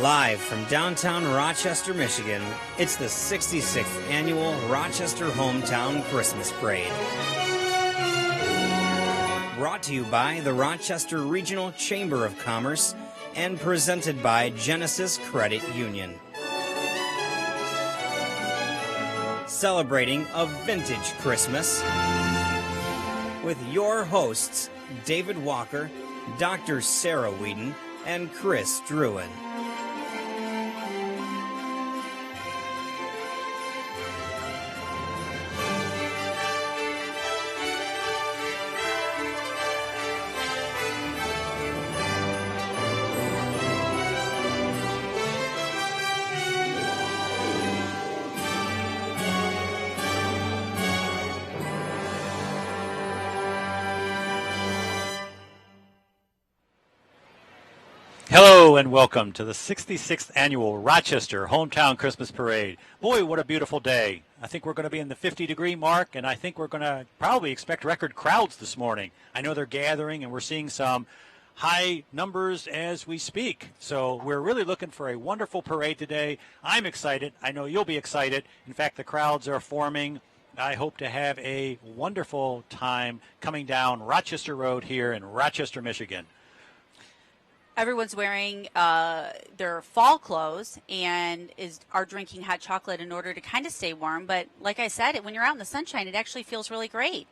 Live from downtown Rochester, Michigan, it's the 66th annual Rochester Hometown Christmas Parade. Brought to you by the Rochester Regional Chamber of Commerce and presented by Genesis Credit Union. Celebrating a vintage Christmas with your hosts, David Walker, Dr. Sarah Whedon, and Chris Druin. Hello and welcome to the 66th annual Rochester Hometown Christmas Parade. Boy, what a beautiful day. I think we're going to be in the 50-degree mark, and I think we're going to probably expect record crowds this morning. I know they're gathering, and we're seeing some high numbers as we speak. So we're really looking for a wonderful parade today. I'm excited. I know you'll be excited. In fact, the crowds are forming. I hope to have a wonderful time coming down Rochester Road here in Rochester, Michigan. Everyone's wearing their fall clothes and are drinking hot chocolate in order to kind of stay warm. But like I said, when you're out in the sunshine, it actually feels really great.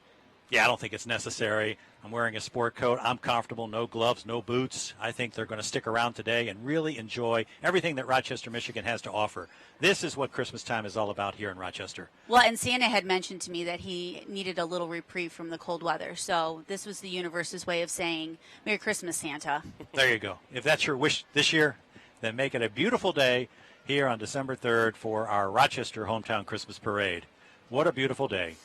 Yeah, I don't think it's necessary. I'm wearing a sport coat. I'm comfortable. No gloves, no boots. I think they're going to stick around today and really enjoy everything that Rochester, Michigan has to offer. This is what Christmas time is all about here in Rochester. Well, and Santa had mentioned to me that he needed a little reprieve from the cold weather. So this was the universe's way of saying, Merry Christmas, Santa. There you go. If that's your wish this year, then make it a beautiful day here on December 3rd for our Rochester Hometown Christmas Parade. What a beautiful day.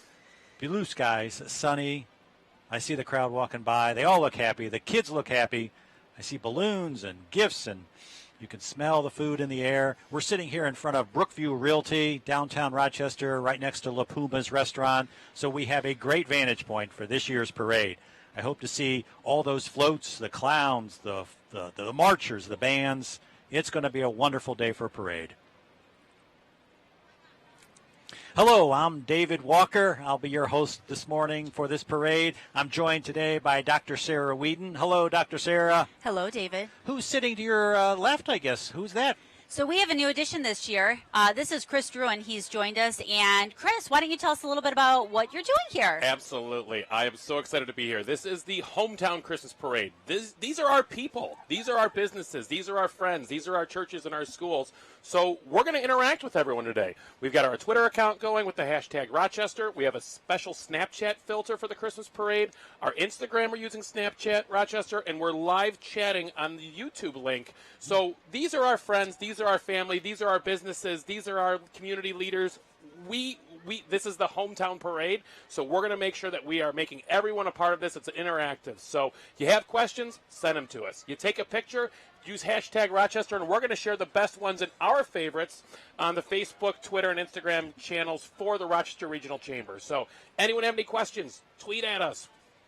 Blue skies, sunny. I see the crowd walking by. They all look happy. The kids look happy. I see balloons and gifts, and you can smell the food in the air. We're sitting here in front of Brookview Realty, downtown Rochester, right next to La Puma's restaurant. So we have a great vantage point for this year's parade. I hope to see all those floats, the clowns, the marchers, the bands. It's going to be a wonderful day for a parade. Hello, I'm David Walker. I'll be your host this morning for this parade. I'm joined today by Dr. Sarah Whedon. Hello, Dr. Sarah. Hello, David. Who's sitting to your left, I guess? Who's that? So we have a new addition this year. This is Chris Druin. He's joined us. And Chris, why don't you tell us a little bit about what you're doing here? Absolutely. I am so excited to be here. This is the Hometown Christmas Parade. These are our people. These are our businesses. These are our friends. These are our churches and our schools. So we're going to interact with everyone today. We've got our Twitter account going with the hashtag Rochester. We have a special Snapchat filter for the Christmas Parade. Our Instagram, we're using Snapchat Rochester, and we're live chatting on the YouTube link. So these are our friends. These are our family. These are our businesses. These are our community leaders. This is the Hometown Parade, so we're going to make sure that we are making everyone a part of this. It's interactive. So you have questions, send them to us. You take a picture, use hashtag Rochester, and we're going to share the best ones and our favorites on the Facebook, Twitter, and Instagram channels for the Rochester Regional Chamber. So anyone have any questions, tweet at us.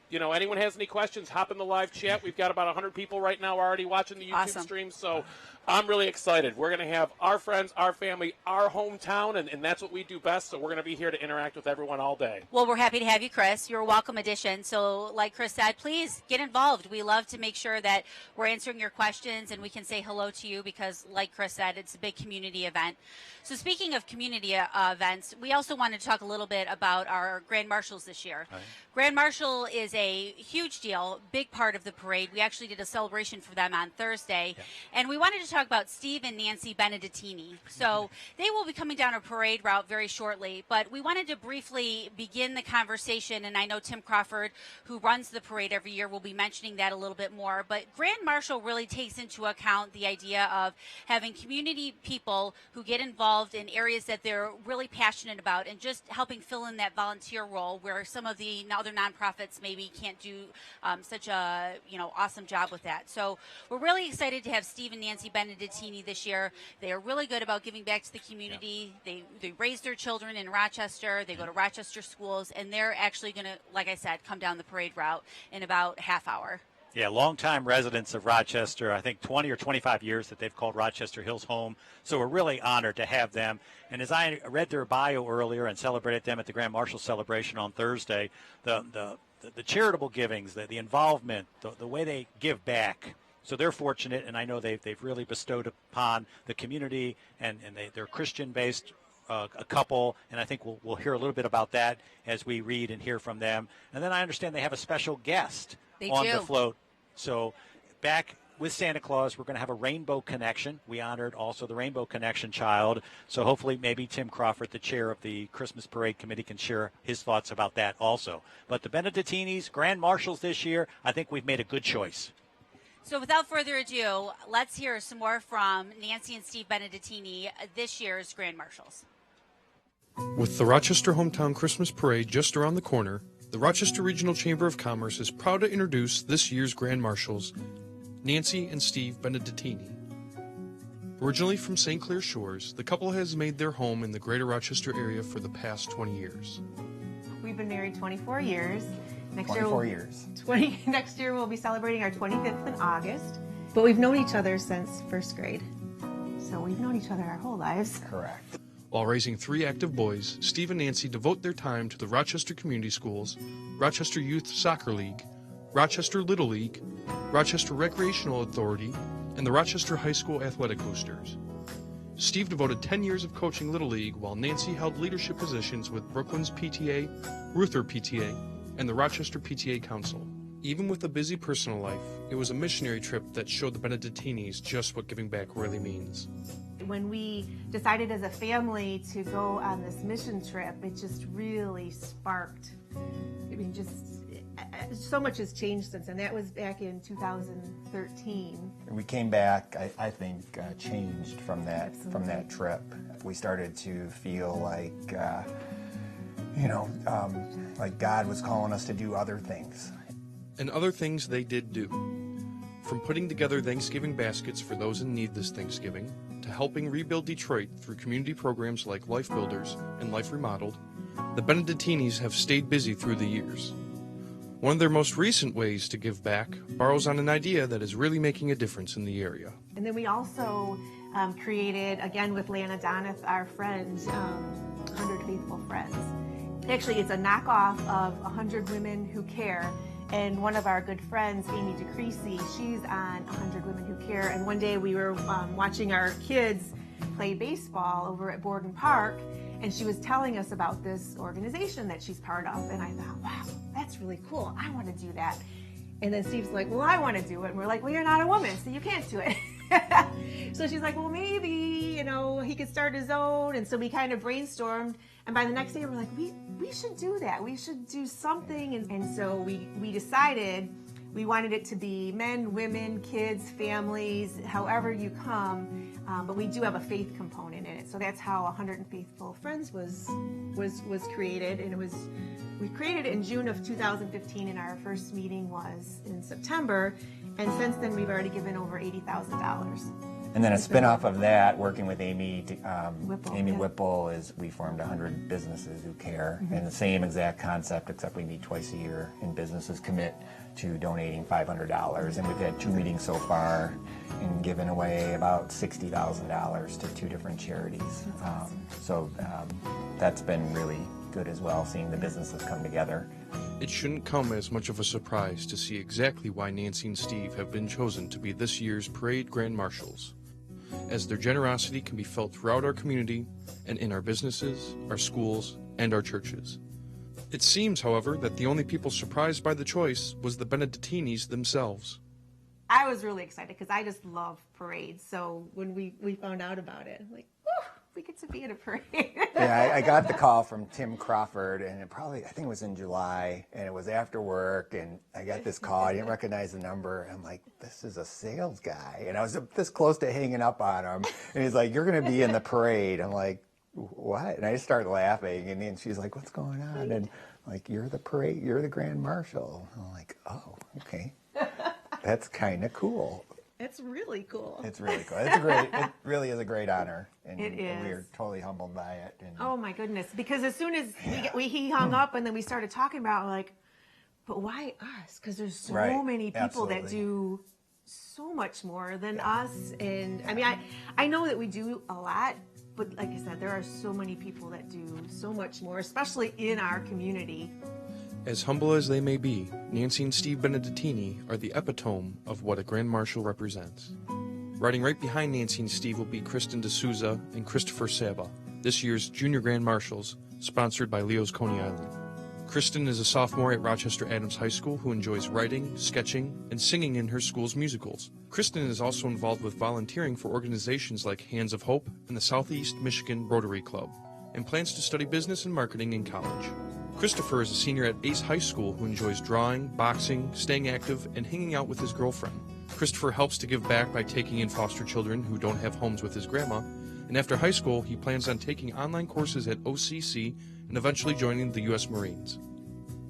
You know, anyone has any questions, hop in the live chat. We've got about 100 people right now already watching the YouTube stream, so I'm really excited. We're going to have our friends, our family, our hometown, and that's what we do best, so we're going to be here to interact with everyone all day. Well, we're happy to have you, Chris. You're a welcome addition. So like Chris said, please get involved. We love to make sure that we're answering your questions and we can say hello to you because, like Chris said, it's a big community event. So speaking of community events, we also wanted to talk a little bit about our Grand Marshals this year. Right. Grand Marshal is a huge deal, big part of the parade. We actually did a celebration for them on Thursday, and we wanted to talk about Steve and Nancy Benedettini. So they will be coming down a parade route very shortly, but we wanted to briefly begin the conversation, and I know Tim Crawford, who runs the parade every year, will be mentioning that a little bit more, but Grand Marshal really takes into account the idea of having community people who get involved in areas that they're really passionate about and just helping fill in that volunteer role where some of the other nonprofits maybe can't do such a awesome job with that. So we're really excited to have Steve and Nancy Benedettini this year. They are really good about giving back to the community. Yeah. They raise their children in Rochester. They go to Rochester schools, and they're actually going to, like I said, come down the parade route in about half hour. Yeah, longtime residents of Rochester, I think 20 or 25 years that they've called Rochester Hills home. So we're really honored to have them. And as I read their bio earlier and celebrated them at the Grand Marshal celebration on Thursday, the charitable givings, the involvement, the way they give back. So they're fortunate, and I know they've really bestowed upon the community, and they're Christian-based a couple, and I think we'll hear a little bit about that as we read and hear from them. And then I understand they have a special guest on the float. So back with Santa Claus, we're going to have a Rainbow Connection. We honored also the Rainbow Connection child. So hopefully maybe Tim Crawford, the chair of the Christmas Parade Committee, can share his thoughts about that also. But the Benedettinis, Grand Marshals this year, I think we've made a good choice. So without further ado, let's hear some more from Nancy and Steve Benedettini, this year's Grand Marshals. With the Rochester Hometown Christmas Parade just around the corner, the Rochester Regional Chamber of Commerce is proud to introduce this year's Grand Marshals, Nancy and Steve Benedettini. Originally from St. Clair Shores, the couple has made their home in the greater Rochester area for the past 20 years. We've been married 24 years. Next year we'll be celebrating our 25th in August. But we've known each other since first grade. So we've known each other our whole lives. Correct. While raising 3 active boys, Steve and Nancy devote their time to the Rochester Community Schools, Rochester Youth Soccer League, Rochester Little League, Rochester Recreational Authority, and the Rochester High School Athletic Boosters. Steve devoted 10 years of coaching Little League, while Nancy held leadership positions with Brooklands PTA, Ruther PTA, and the Rochester PTA Council. Even with a busy personal life, it was a missionary trip that showed the Benedettinis just what giving back really means. When we decided as a family to go on this mission trip, it just really sparked. I mean, so much has changed since then. That was back in 2013. We came back, I think, changed from that trip. We started to feel like, like God was calling us to do other things. And other things they did do. From putting together Thanksgiving baskets for those in need this Thanksgiving, to helping rebuild Detroit through community programs like Life Builders and Life Remodeled, the Benedettinis have stayed busy through the years. One of their most recent ways to give back borrows on an idea that is really making a difference in the area. And then we also created, again with Lana Donath, our friend, 100 Faithful Friends. Actually, it's a knockoff of 100 Women Who Care. And one of our good friends, Amy DeCreasy, she's on 100 Women Who Care. And one day we were watching our kids play baseball over at Borden Park, and she was telling us about this organization that she's part of. And I thought, wow, that's really cool. I want to do that. And then Steve's like, well, I want to do it. And we're like, well, you're not a woman, so you can't do it. So she's like, well, maybe, he could start his own. And so we kind of brainstormed. And by the next day, we're like, we should do that. We should do something. And so we decided we wanted it to be men, women, kids, families, however you come. But we do have a faith component in it. So that's how 100 Faithful Friends was created. And we created it in June of 2015, and our first meeting was in September. And since then, we've already given over $80,000. And then a spin-off of that, working with Amy Whipple, Whipple, is we formed 100 Businesses Who Care. Mm-hmm. And the same exact concept, except we meet twice a year, and businesses commit to donating $500. And we've had 2 meetings so far and given away about $60,000 to 2 different charities. So that's been really good as well, seeing the businesses come together. It shouldn't come as much of a surprise to see exactly why Nancy and Steve have been chosen to be this year's Parade Grand Marshals, as their generosity can be felt throughout our community and in our businesses, our schools, and our churches. It seems, however, that the only people surprised by the choice was the Benedettinis themselves. I was really excited because I just love parades. So when we found out about it, I'm like, whew, we get to be in a parade. Yeah, I got the call from Tim Crawford, and I think it was in July, and it was after work, and I got this call. I didn't recognize the number. I'm like, this is a sales guy. And I was this close to hanging up on him. And he's like, you're going to be in the parade. I'm like, what? And I just started laughing, and then she's like, what's going on? And I'm like, you're the parade, you're the Grand Marshal. I'm like, oh, okay. That's kind of cool. It's really cool. It's really cool. It really is a great honor. And it is. And we are totally humbled by it. And oh my goodness. Because as soon as he hung up and then we started talking about, like, but why us? Because there's so Right. many people that Absolutely. do so much more than us. And I mean, I know that we do a lot, but like I said, there are so many people that do so much more, especially in our community. As humble as they may be, Nancy and Steve Benedettini are the epitome of what a Grand Marshal represents. Riding right behind Nancy and Steve will be Kristen D'Souza and Christopher Saba, this year's Junior Grand Marshals, sponsored by Leo's Coney Island. Kristen is a sophomore at Rochester Adams High School who enjoys writing, sketching, and singing in her school's musicals. Kristen is also involved with volunteering for organizations like Hands of Hope and the Southeast Michigan Rotary Club, and plans to study business and marketing in college. Christopher is a senior at Ace High School who enjoys drawing, boxing, staying active, and hanging out with his girlfriend. Christopher helps to give back by taking in foster children who don't have homes with his grandma, and after high school, he plans on taking online courses at OCC and eventually joining the U.S. Marines.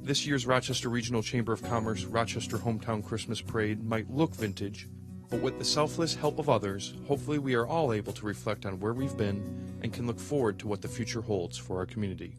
This year's Rochester Regional Chamber of Commerce Rochester Hometown Christmas Parade might look vintage, but with the selfless help of others, hopefully we are all able to reflect on where we've been and can look forward to what the future holds for our community.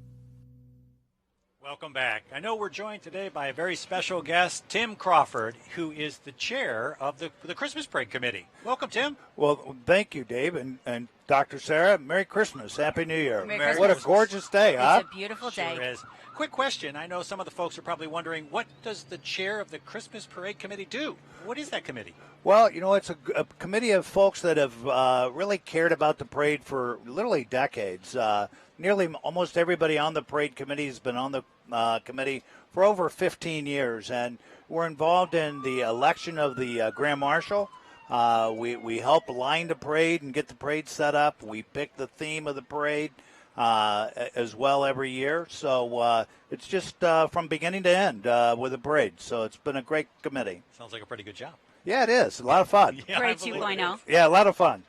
Welcome back. I know we're joined today by a very special guest, Tim Crawford, who is the chair of the Christmas Parade Committee. Welcome, Tim. Well, thank you, Dave, and Dr. Sarah. Merry Christmas. Happy New Year. Merry What a Christmas. gorgeous day, huh? It's a beautiful day. Sure is. Quick question. I know some of the folks are probably wondering, what does the chair of the Christmas Parade Committee do? What is that committee? Well, you know, it's a committee of folks that have really cared about the parade for literally decades. Nearly almost everybody on the parade committee has been on the committee for over 15 years, and we're involved in the election of the Grand Marshal. We help line the parade and get the parade set up. We pick the theme of the parade as well every year. So it's just from beginning to end with the parade. So it's been a great committee. Sounds like a pretty good job. Yeah, it is. A lot of fun. Yeah, Parade I believe it 2.0. is. Yeah, a lot of fun.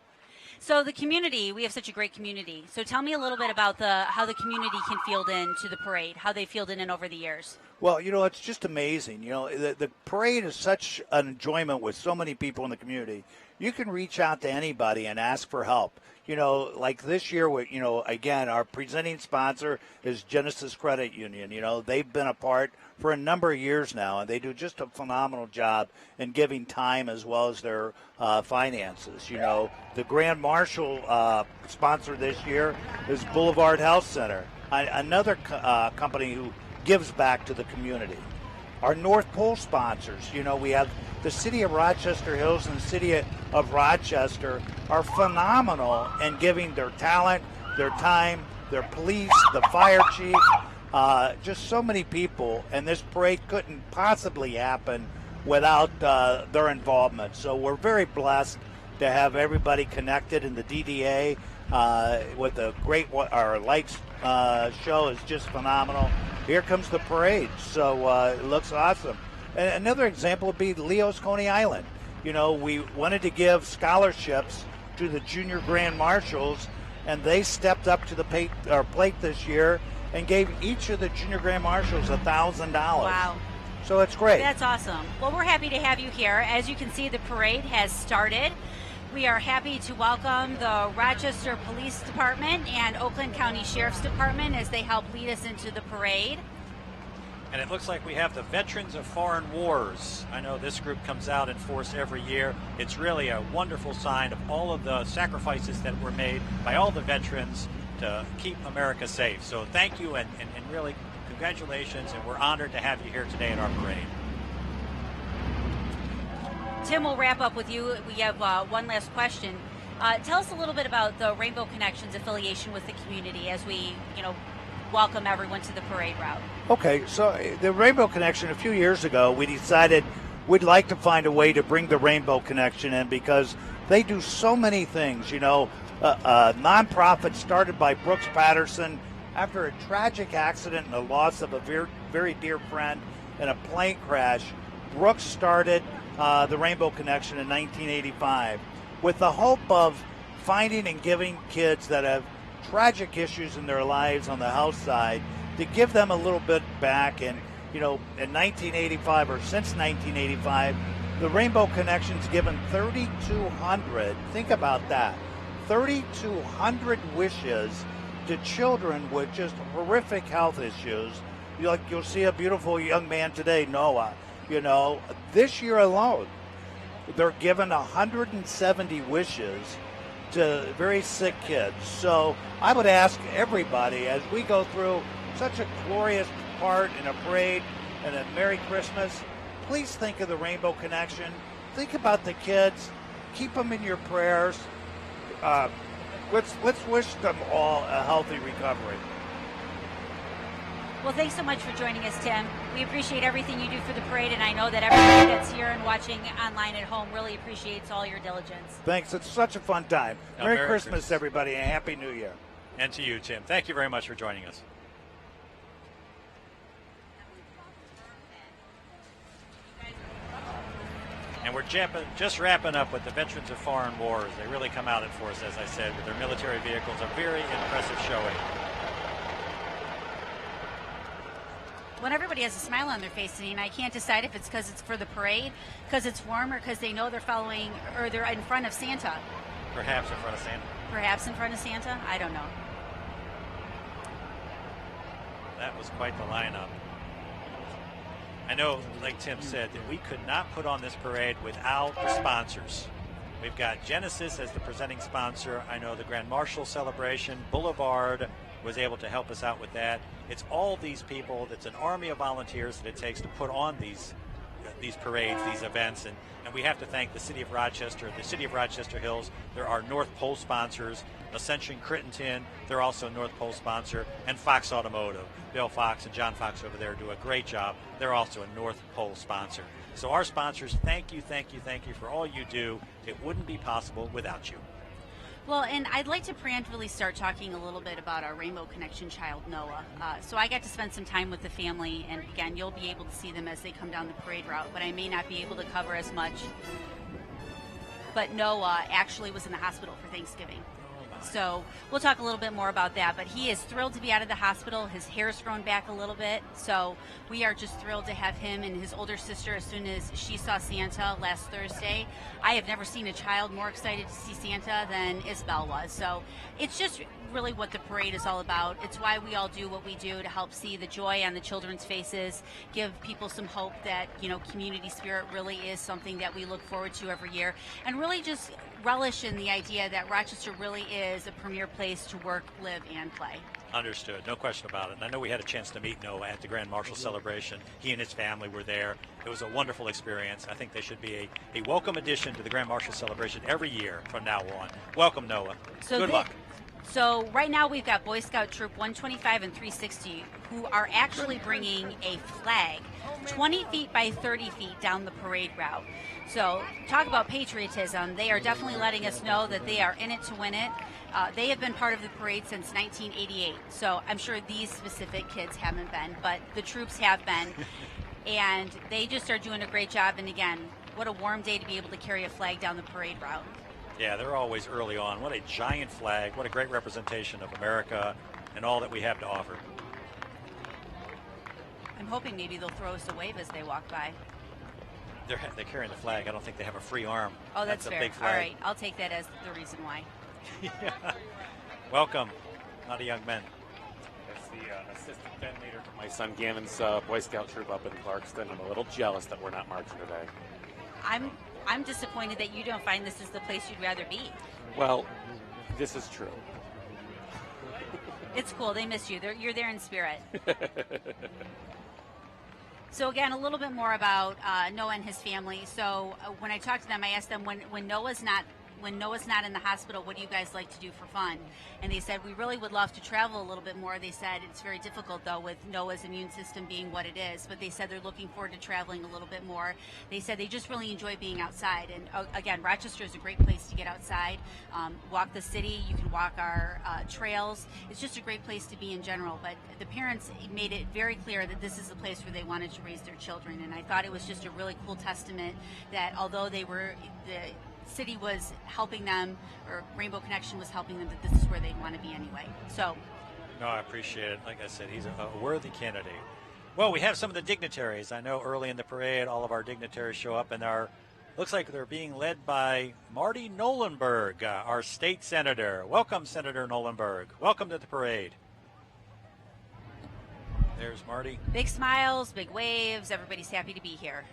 So the community, we have such a great community. So tell me a little bit about how the community can field into the parade, how they fielded in over the years. Well, you know, it's just amazing. You know, the parade is such an enjoyment with so many people in the community. You can reach out to anybody and ask for help. You know, like this year, you know, again, our presenting sponsor is Genesis Credit Union. You know, they've been a part for a number of years now, and they do just a phenomenal job in giving time as well as their finances. You know, the Grand Marshal sponsor this year is Boulevard Health Center, another company who gives back to the community. Our North Pole sponsors, you know, we have the City of Rochester Hills and the City of Rochester are phenomenal in giving their talent, their time, their police, the fire chief, just so many people. And this parade couldn't possibly happen without their involvement. So we're very blessed to have everybody connected in the DDA with a great, our lights show is just phenomenal. Here comes the parade, so it looks awesome. And another example would be Leo's Coney Island. You know, we wanted to give scholarships to the Junior Grand Marshals, and they stepped up to the plate this year and gave each of the Junior Grand Marshals $1,000. Wow. So it's great. That's awesome. Well, we're happy to have you here. As you can see, the parade has started. We are happy to welcome the Rochester Police Department and Oakland County Sheriff's Department as they help lead us into the parade. And it looks like we have the Veterans of Foreign Wars. I know this group comes out in force every year. It's really a wonderful sign of all of the sacrifices that were made by all the veterans to keep America safe. So thank you and really congratulations, and we're honored to have you here today at our parade. Tim, we'll wrap up with you. We have one last question. Tell us a little bit about the Rainbow Connections affiliation with the community as we, welcome everyone to the parade route. Okay, so the Rainbow Connection, a few years ago, we decided we'd like to find a way to bring the Rainbow Connection in because they do so many things. A nonprofit started by Brooks Patterson after a tragic accident and the loss of a very, very dear friend in a plane crash. Brooks started the Rainbow Connection in 1985 with the hope of finding and giving kids that have tragic issues in their lives on the health side to give them a little bit back. And in 1985 or since 1985, the Rainbow Connection's given 3,200, think about that, 3,200 wishes to children with just horrific health issues You'll see a beautiful young man today, Noah. You know, this year alone, they're given 170 wishes to very sick kids. So I would ask everybody, as we go through such a glorious part in a parade and a Merry Christmas, please think of the Rainbow Connection. Think about the kids. Keep them in your prayers. Let's wish them all a healthy recovery. Well, thanks so much for joining us, Tim. We appreciate everything you do for the parade, and I know that everybody that's here and watching online at home really appreciates all your diligence. Thanks. It's such a fun time. Merry Christmas, everybody, and Happy New Year. And to you, Tim. Thank you very much for joining us. And we're just wrapping up with the Veterans of Foreign Wars. They really come out in force, as I said, with their military vehicles. A very impressive showing. When everybody has a smile on their face, and I can't decide if it's because it's for the parade, because it's warm, or because they know they're following, or they're in front of Santa. Perhaps in front of Santa. Perhaps in front of Santa? I don't know. That was quite the lineup. I know, like Tim said, that we could not put on this parade without the sponsors. We've got Genesis as the presenting sponsor. I know the Grand Marshal celebration, Boulevard was able to help us out with that. It's all these people. It's an army of volunteers that it takes to put on these parades, these events, and we have to thank the City of Rochester, the City of Rochester Hills. There are North Pole sponsors, Ascension Crittenton, they're also North Pole sponsor, and Fox Automotive. Bill Fox and John Fox over there do a great job. They're also a North Pole sponsor. So our sponsors, thank you for all you do. It wouldn't be possible without you. Well, and I'd like to preemptively start talking a little bit about our Rainbow Connection child, Noah. So I got to spend some time with the family, and again, you'll be able to see them as they come down the parade route, but I may not be able to cover as much. But Noah actually was in the hospital for Thanksgiving. So we'll talk a little bit more about that, but he is thrilled to be out of the hospital. His hair's grown back a little bit, so we are just thrilled to have him and his older sister as soon as she saw Santa last Thursday. I have never seen a child more excited to see Santa than Isabel was. So it's just really what the parade is all about. It's why we all do what we do, to help see the joy on the children's faces, give people some hope that, you know, community spirit really is something that we look forward to every year, and really just relish in the idea that Rochester really is a premier place to work, live, and play. Understood. No question about it. And I know we had a chance to meet Noah at the Grand Marshal celebration. He and his family were there. It was a wonderful experience. I think they should be a welcome addition to the Grand Marshal celebration every year from now on. Welcome, Noah. So good luck. So right now we've got Boy Scout Troop 125 and 360 who are actually bringing a flag 20 feet by 30 feet down the parade route. So talk about patriotism. They are definitely letting us know that they are in it to win it. They have been part of the parade since 1988. So I'm sure these specific kids haven't been, but the troops have been. And they just are doing a great job. And again, what a warm day to be able to carry a flag down the parade route. Yeah, they're always early on. What a giant flag. What a great representation of America and all that we have to offer. I'm hoping maybe they'll throw us a wave as they walk by. They're carrying the flag. I don't think they have a free arm. Oh, that's fair. A big flag. All right, I'll take that as the reason why. Yeah. Welcome, not a young man. As the assistant band leader for my son Gannon's Boy Scout troop up in Clarkston, I'm a little jealous that we're not marching today. I'm disappointed that you don't find this is the place you'd rather be. Well, this is true. It's cool. They miss you. You're there in spirit. So again, a little bit more about Noah and his family. So when I talked to them, I asked them when Noah's not in the hospital, what do you guys like to do for fun? And they said, we really would love to travel a little bit more. They said it's very difficult, though, with Noah's immune system being what it is. But they said they're looking forward to traveling a little bit more. They said they just really enjoy being outside. And again, Rochester is a great place to get outside, walk the city. You can walk our trails. It's just a great place to be in general. But the parents made it very clear that this is the place where they wanted to raise their children. And I thought it was just a really cool testament that although the city was helping them, or Rainbow Connection was helping them, that this is where they want to be anyway. So, no, I appreciate it. Like I said, he's a worthy candidate. Well, we have some of the dignitaries. I know early in the parade, all of our dignitaries show up, and looks like they're being led by Marty Nolenberg, our state senator. Welcome, Senator Nolenberg. Welcome to the parade. There's Marty. Big smiles, big waves. Everybody's happy to be here.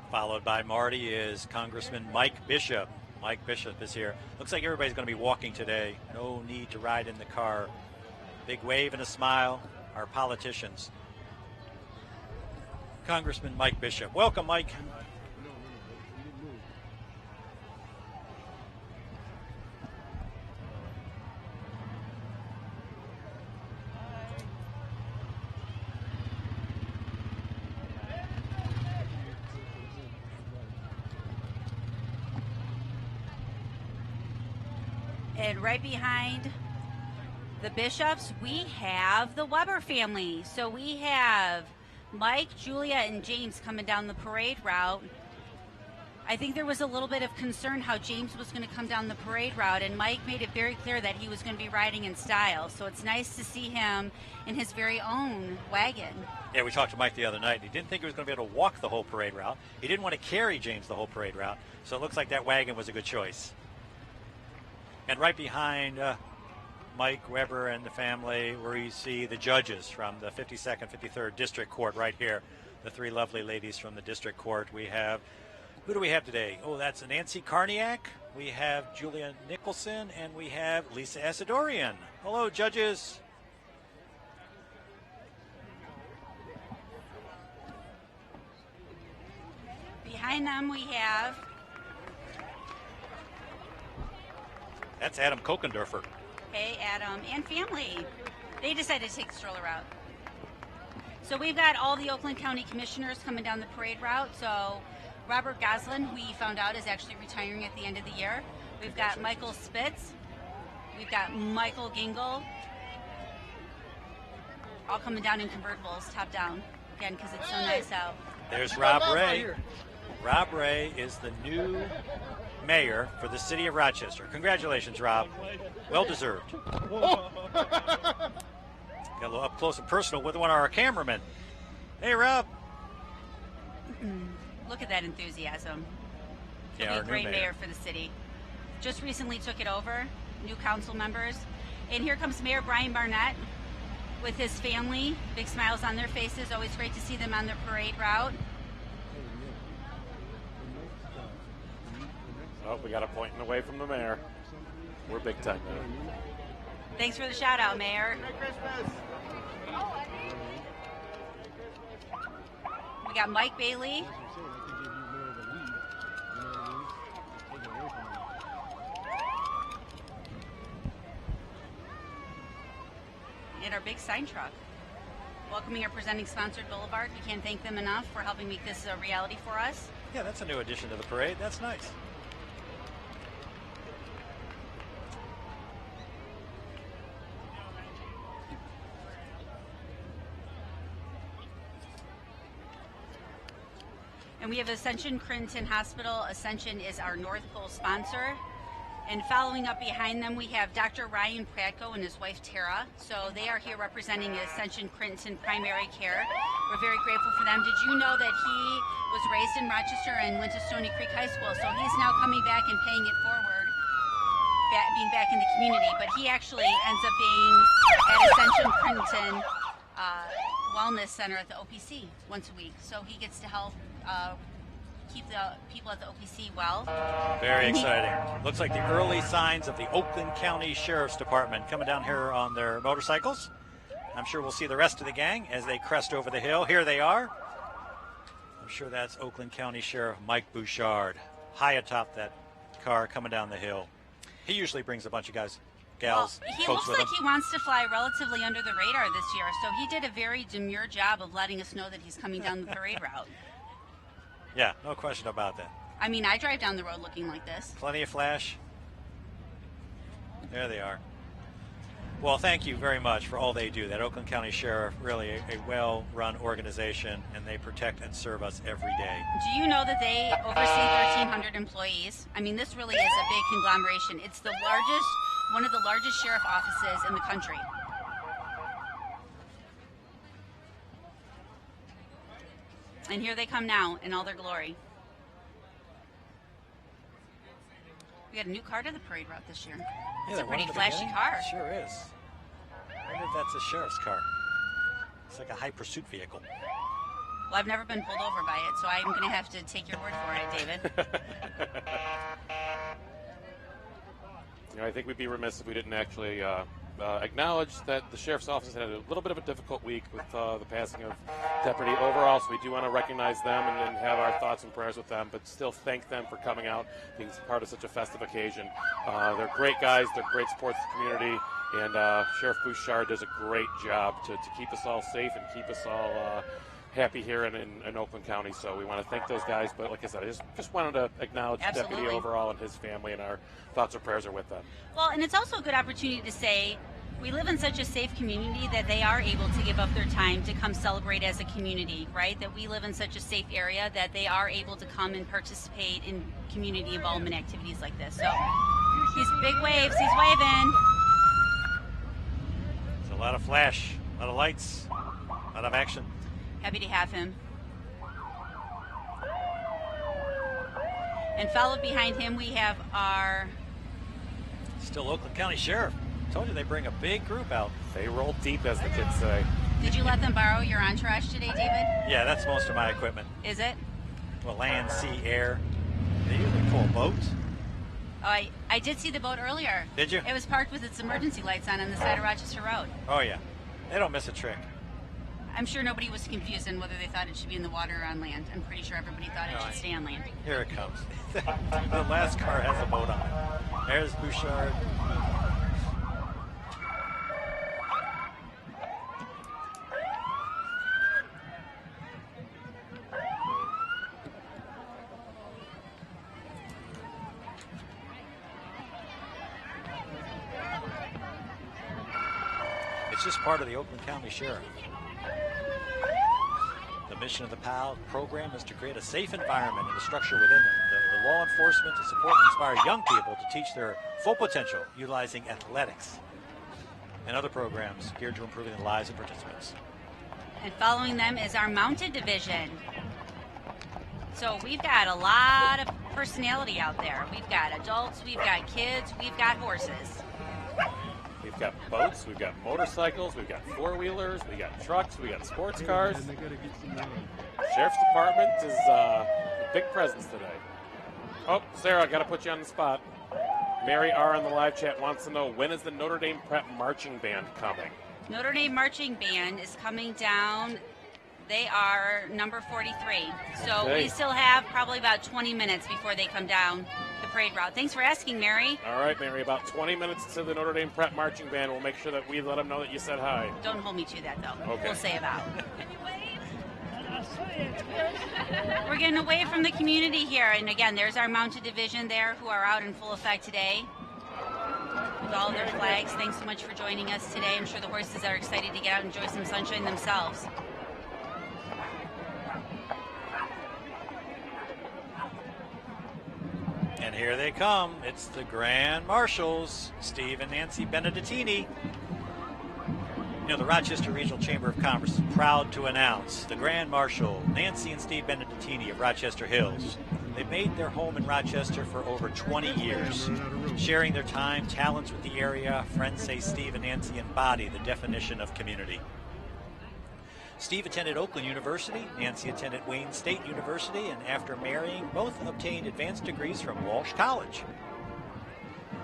Followed by Marty is Congressman Mike Bishop. Mike Bishop is here. Looks like everybody's going to be walking today. No need to ride in the car. Big wave and a smile. Our politicians. Congressman Mike Bishop. Welcome, Mike. And right behind the Bishops, we have the Weber family. So we have Mike, Julia, and James coming down the parade route. I think there was a little bit of concern how James was going to come down the parade route, and Mike made it very clear that he was going to be riding in style. So it's nice to see him in his very own wagon. Yeah, we talked to Mike the other night. He didn't think he was going to be able to walk the whole parade route. He didn't want to carry James the whole parade route. So it looks like that wagon was a good choice. And right behind Mike Weber and the family, where you see the judges from the 52nd, 53rd District Court right here, the three lovely ladies from the District Court. We have, who do we have today? Oh, that's Nancy Karniak. We have Julia Nicholson, and we have Lisa Asadorian. Hello, judges. Behind them we have... That's Adam Kokendorfer. Hey, Adam, and family. They decided to take the stroller route. So we've got all the Oakland County Commissioners coming down the parade route. So Robert Goslin, we found out, is actually retiring at the end of the year. We've got Michael Spitz. We've got Michael Gingle. All coming down in convertibles, top down. Again, because it's so nice out. There's Rob Ray. Rob Ray is the new mayor for the city of Rochester. Congratulations, Rob. Well deserved. Got a little up close and personal with one of our cameramen. Hey, Rob. Look at that enthusiasm. He'll Yeah, be our a new great mayor. mayor for the city. Just recently took it over, new council members. And here comes Mayor Brian Barnett with his family. Big smiles on their faces. Always great to see them on their parade route. Oh, we got a pointing away from the mayor. We're big time now. Thanks for the shout out, Mayor. Merry Christmas. We got Mike Bailey. And our big sign truck. Welcoming our presenting sponsor, Boulevard. We can't thank them enough for helping make this a reality for us. Yeah, that's a new addition to the parade. That's nice. And we have Ascension Crinton Hospital. Ascension is our North Pole sponsor. And following up behind them, we have Dr. Ryan Pratko and his wife Tara. So they are here representing Ascension Crinton Primary Care. We're very grateful for them. Did you know that he was raised in Rochester and went to Stony Creek High School? So he's now coming back and paying it forward, being back in the community. But he actually ends up being at Ascension Crinton Wellness Center at the OPC once a week. So he gets to help keep the people at the OPC well. Very exciting. Looks like the early signs of the Oakland County Sheriff's Department coming down here on their motorcycles. I'm sure we'll see the rest of the gang as they crest over the hill. Here they are. I'm sure that's Oakland County Sheriff Mike Bouchard, high atop that car coming down the hill. He usually brings a bunch of guys, gals, well, he folks looks with like him. he wants to fly relatively under the radar this year, so he did a very demure job of letting us know that he's coming down the parade route. Yeah, no question about that. I mean, I drive down the road looking like this. Plenty of flash. There they are. Well, thank you very much for all they do. That Oakland County Sheriff, really a well-run organization, and they protect and serve us every day. Do you know that they oversee 1,300 employees? I mean, this really is a big conglomeration. It's the largest, one of the largest sheriff offices in the country. And here they come now in all their glory. We got a new car to the parade route this year. Yeah, It's a that one pretty at the flashy beginning? car. Sure is. I wonder if that's a sheriff's car. It's like a high pursuit vehicle. Well, I've never been pulled over by it, so I'm going to have to take your word for it, David. You know, I think we'd be remiss if we didn't actually acknowledge that the sheriff's office had a little bit of a difficult week with the passing of Deputy overall, so we do want to recognize them and have our thoughts and prayers with them, but still thank them for coming out, being part of such a festive occasion. They're great guys, they're great supports to the community, and Sheriff Bouchard does a great job to keep us all safe and keep us all happy here in Oakland County. So we want to thank those guys, but like I said, I just wanted to acknowledge Absolutely. Deputy overall and his family, and our thoughts and prayers are with them. Well, and it's also a good opportunity to say we live in such a safe community that they are able to give up their time to come celebrate as a community, right? That we live in such a safe area that they are able to come and participate in community involvement activities like this. So these big waves, he's waving. It's a lot of flash, a lot of lights, a lot of action. Happy to have him. And followed behind him, we have our... Still Oakland County Sheriff. Told you they bring a big group out. They roll deep, as the kids say. Did you let them borrow your entourage today, David? Yeah, that's most of my equipment. Is it? Well, land, sea, air. They usually pull boats. Oh, I did see the boat earlier. Did you? It was parked with its emergency lights on the side of Rochester Road. Oh, yeah. They don't miss a trick. I'm sure nobody was confused on whether they thought it should be in the water or on land. I'm pretty sure everybody thought it should stay on land. Here it comes. The last car has a boat on it. There's Bouchard. It's just part of the Oakland County Sheriff. The mission of the PAL program is to create a safe environment and a structure within it. The law enforcement to support and inspire young people to teach their full potential utilizing athletics and other programs geared to improving the lives of participants. And following them is our mounted division. So we've got a lot of personality out there. We've got adults, we've got kids, we've got horses. We've got boats, we've got motorcycles, we've got four-wheelers, we got trucks, we got sports cars. Sheriff's Department is a big presence today. Oh, Sarah, I got to put you on the spot. Mary R. on the live chat wants to know, when is the Notre Dame Prep Marching Band coming? Notre Dame Marching Band is coming down. They are number 43. So Okay. we still have probably about 20 minutes before they come down the parade route. Thanks for asking, Mary. All right, Mary, about 20 minutes to the Notre Dame Prep Marching Band. We'll make sure that we let them know that you said hi. Don't hold me to that, though. Okay. We'll say about. We're getting away from the community here. And again, there's our mounted division there who are out in full effect today with all their flags. Thanks so much for joining us today. I'm sure the horses are excited to get out and enjoy some sunshine themselves. And here they come. It's the Grand Marshals, Steve and Nancy Benedettini. You know, the Rochester Regional Chamber of Commerce is proud to announce the Grand Marshal, Nancy and Steve Benedettini of Rochester Hills. They've made their home in Rochester for over 20 years, sharing their time, talents with the area. Friends say Steve and Nancy embody the definition of community. Steve attended Oakland University, Nancy attended Wayne State University, and after marrying, both obtained advanced degrees from Walsh College.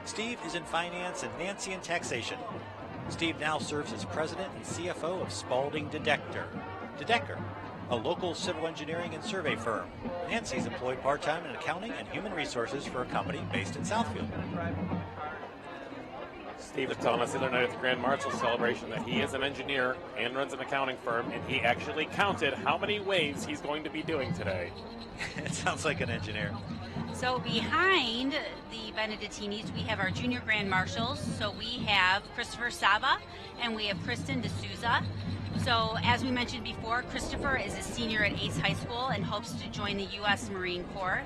Steve is in finance and Nancy in taxation. Steve now serves as president and CFO of Spalding DeDecker, a local civil engineering and survey firm. Nancy is employed part-time in accounting and human resources for a company based in Southfield. Steve was telling us the other night at the Grand Marshal celebration that he is an engineer and runs an accounting firm, and he actually counted how many waves he's going to be doing today. It sounds like an engineer. So behind the Benedettinis, we have our junior Grand Marshals. So we have Christopher Saba and we have Kristen D'Souza. So as we mentioned before, Christopher is a senior at Ace High School and hopes to join the U.S. Marine Corps.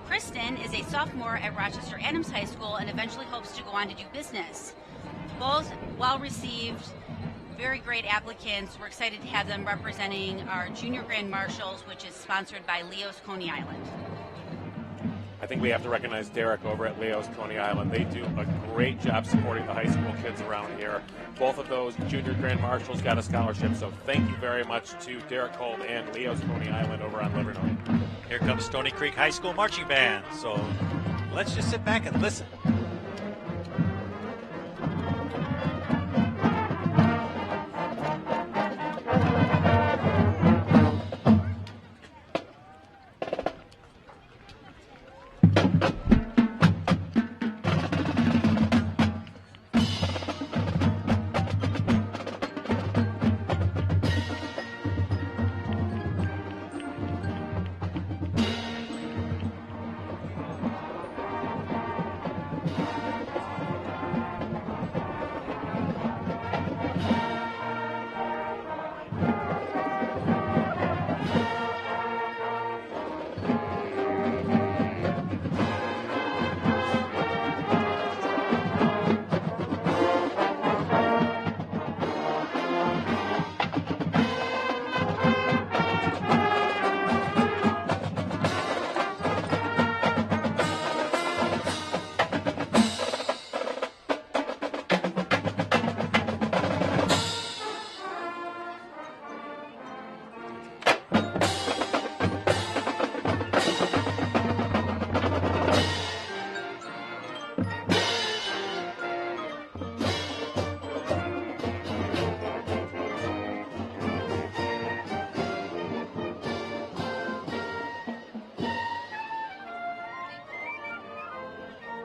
Kristen is a sophomore at Rochester Adams High School and eventually hopes to go on to do business. Both well-received, very great applicants. We're excited to have them representing our Junior Grand Marshals, which is sponsored by Leo's Coney Island. I think we have to recognize Derek over at Leo's Coney Island. They do a great job supporting the high school kids around here. Both of those junior grand marshals got a scholarship, so thank you very much to Derek Holt and Leo's Coney Island over on Livernois. Here comes Stony Creek High School Marching Band. So let's just sit back and listen.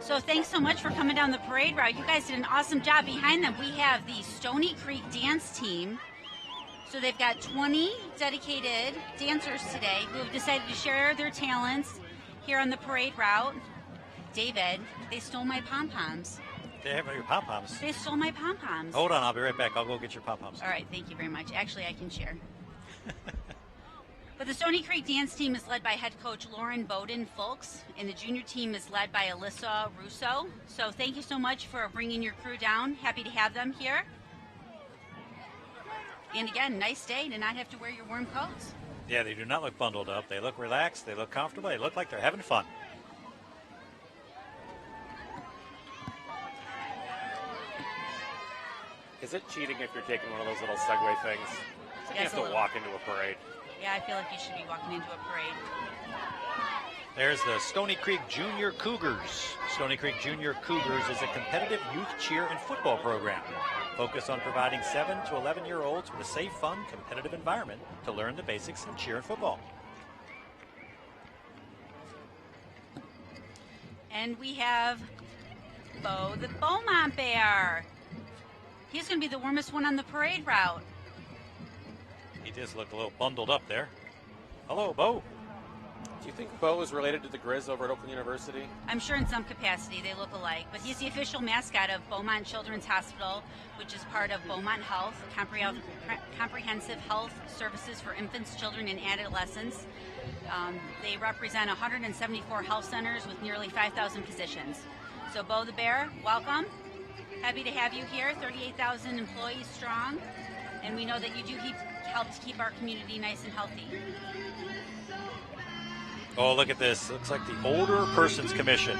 So thanks so much for coming down the parade route. You guys did an awesome job. Behind them, we have the Stony Creek dance team. So they've got 20 dedicated dancers today who have decided to share their talents here on the parade route. David, they stole my pom-poms. They have your pom-poms. They stole my pom-poms. Hold on, I'll be right back. I'll go get your pom-poms. All right, thank you very much. Actually, I can share. But the Stony Creek dance team is led by head coach Lauren Bowden-Fulks, and the junior team is led by Alyssa Russo. So thank you so much for bringing your crew down. Happy to have them here. And again, nice day to not have to wear your warm coats. Yeah, they do not look bundled up. They look relaxed. They look comfortable. They look like they're having fun. Is it cheating if you're taking one of those little Segway things? You have to walk into a parade. Yeah, I feel like you should be walking into a parade. There's the Stony Creek Junior Cougars. Stony Creek Junior Cougars is a competitive youth cheer and football program focused on providing 7 to 11-year-olds with a safe, fun, competitive environment to learn the basics of cheer and football. And we have Bo the Beaumont Bear. He's going to be the warmest one on the parade route. He does look a little bundled up there. Hello, Bo. Do you think Bo is related to the Grizz over at Oakland University? I'm sure in some capacity they look alike, but he's the official mascot of Beaumont Children's Hospital, which is part of Beaumont Health, comprehensive health services for infants, children, and adolescents. They represent 174 health centers with nearly 5,000 physicians. So Bo the Bear, welcome. Happy to have you here, 38,000 employees strong, and we know that you do help to keep our community nice and healthy. Oh, look at this. Looks like the Older Persons Commission.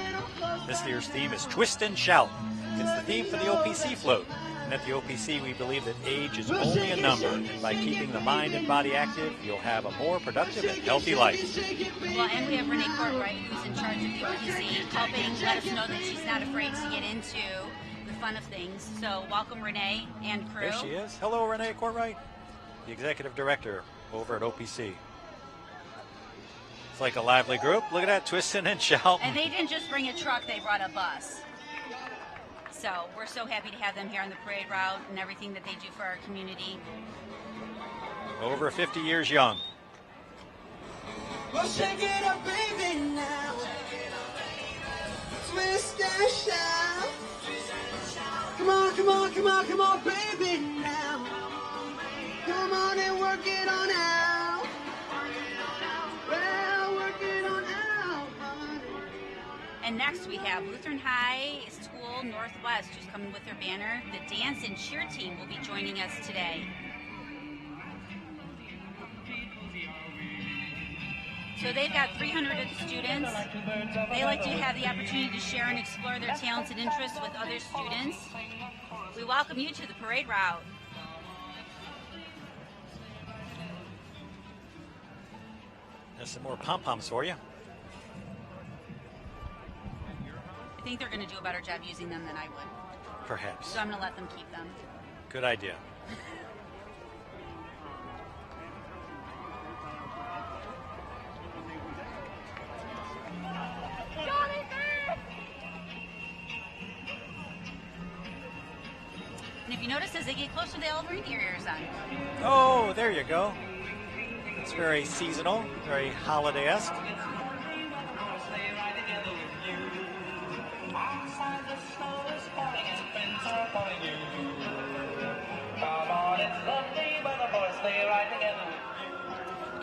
This year's theme is Twist and Shout. It's the theme for the OPC float. And at the OPC, we believe that age is only a number. And by keeping the mind and body active, you'll have a more productive and healthy life. Well, and we have Renee Courtwright, who's in charge of the OPC, helping let us know that she's not afraid to get into the fun of things. So welcome, Renee and crew. There she is. Hello, Renee Courtwright, the executive director over at OPC. It's like a lively group. Look at that, twisting and shouting. And they didn't just bring a truck, they brought a bus. So we're so happy to have them here on the parade route and everything that they do for our community. Over 50 years young. Well, shake it up, baby, now. Twist and shout. Come on, come on, come on, come on, baby, now. Come on and work it on out. Well, work it on out. And next we have Lutheran High School Northwest, who's coming with their banner. The dance and cheer team will be joining us today. So they've got 300 students. They like to have the opportunity to share and explore their talents and interests with other students. We welcome you to the parade route. There's some more pom-poms for you. I think they're going to do a better job using them than I would. Perhaps. So I'm going to let them keep them. Good idea. And if you notice, as they get closer, they all have reindeer ears on. Oh, there you go. It's very seasonal, very holiday-esque.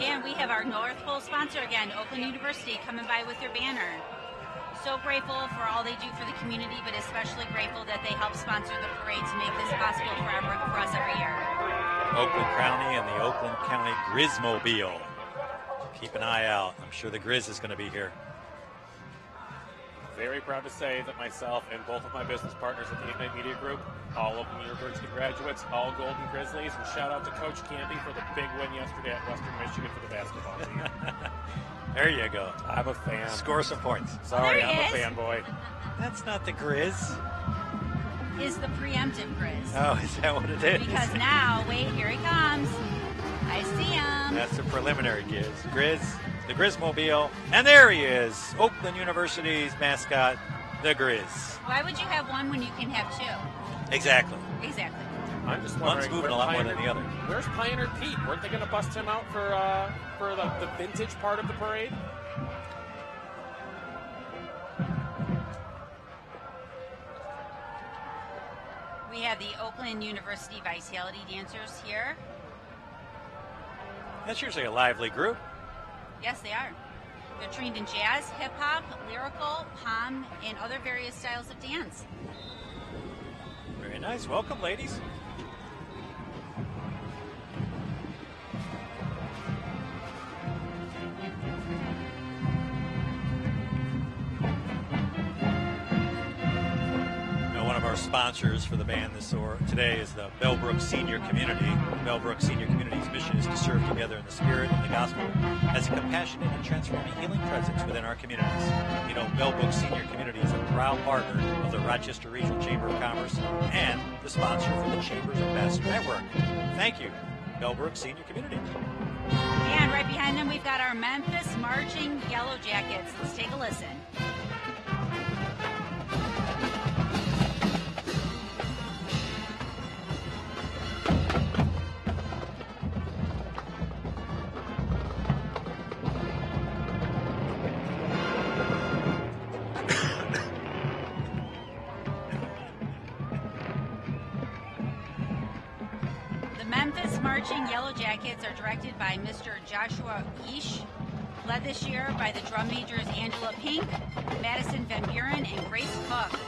And we have our North Pole sponsor again, Oakland University, coming by with their banner. So grateful for all they do for the community, but especially grateful that they help sponsor the parade to make this possible for us every year. Oakland County and the Oakland County Grizzmobile. Keep an eye out. I'm sure the Grizz is going to be here. Very proud to say that myself and both of my business partners at the Ignite Media Group, all Oakland University graduates, all Golden Grizzlies, and shout out to Coach Candy for the big win yesterday at Western Michigan for the basketball team. There you go. I'm a fan. Score some points. Sorry, Oh, I'm there a he is. fanboy. That's not the Grizz. Is the preemptive Grizz. Oh, is that what it is? Because now, wait, here he comes. I see him. That's the preliminary Grizz, the Grizzmobile, and there he is, Oakland University's mascot, the Grizz. Why would you have one when you can have two? Exactly. Exactly. I'm just One's wondering, moving a lot more than the other. Where's Pioneer Pete? Weren't they going to bust him out for the vintage part of the parade? We have the Oakland University Vitality Dancers here. That's usually a lively group. Yes, they are. They're trained in jazz, hip-hop, lyrical, pom, and other various styles of dance. Very nice. Welcome, ladies. One of our sponsors for the band today is the Bellbrook Senior Community. The Bellbrook Senior Community's mission is to serve together in the spirit of the gospel as a compassionate and transforming healing presence within our communities. You know, Bellbrook Senior Community is a proud partner of the Rochester Regional Chamber of Commerce and the sponsor for the Chamber's Ambassador Network. Thank you, Bellbrook Senior Community. And right behind them, we've got our Memphis Marching Yellow Jackets. Let's take a listen. Marching Yellow Jackets are directed by Mr. Joshua Ish, led this year by the drum majors Angela Pink, Madison Van Buren, and Grace Cook.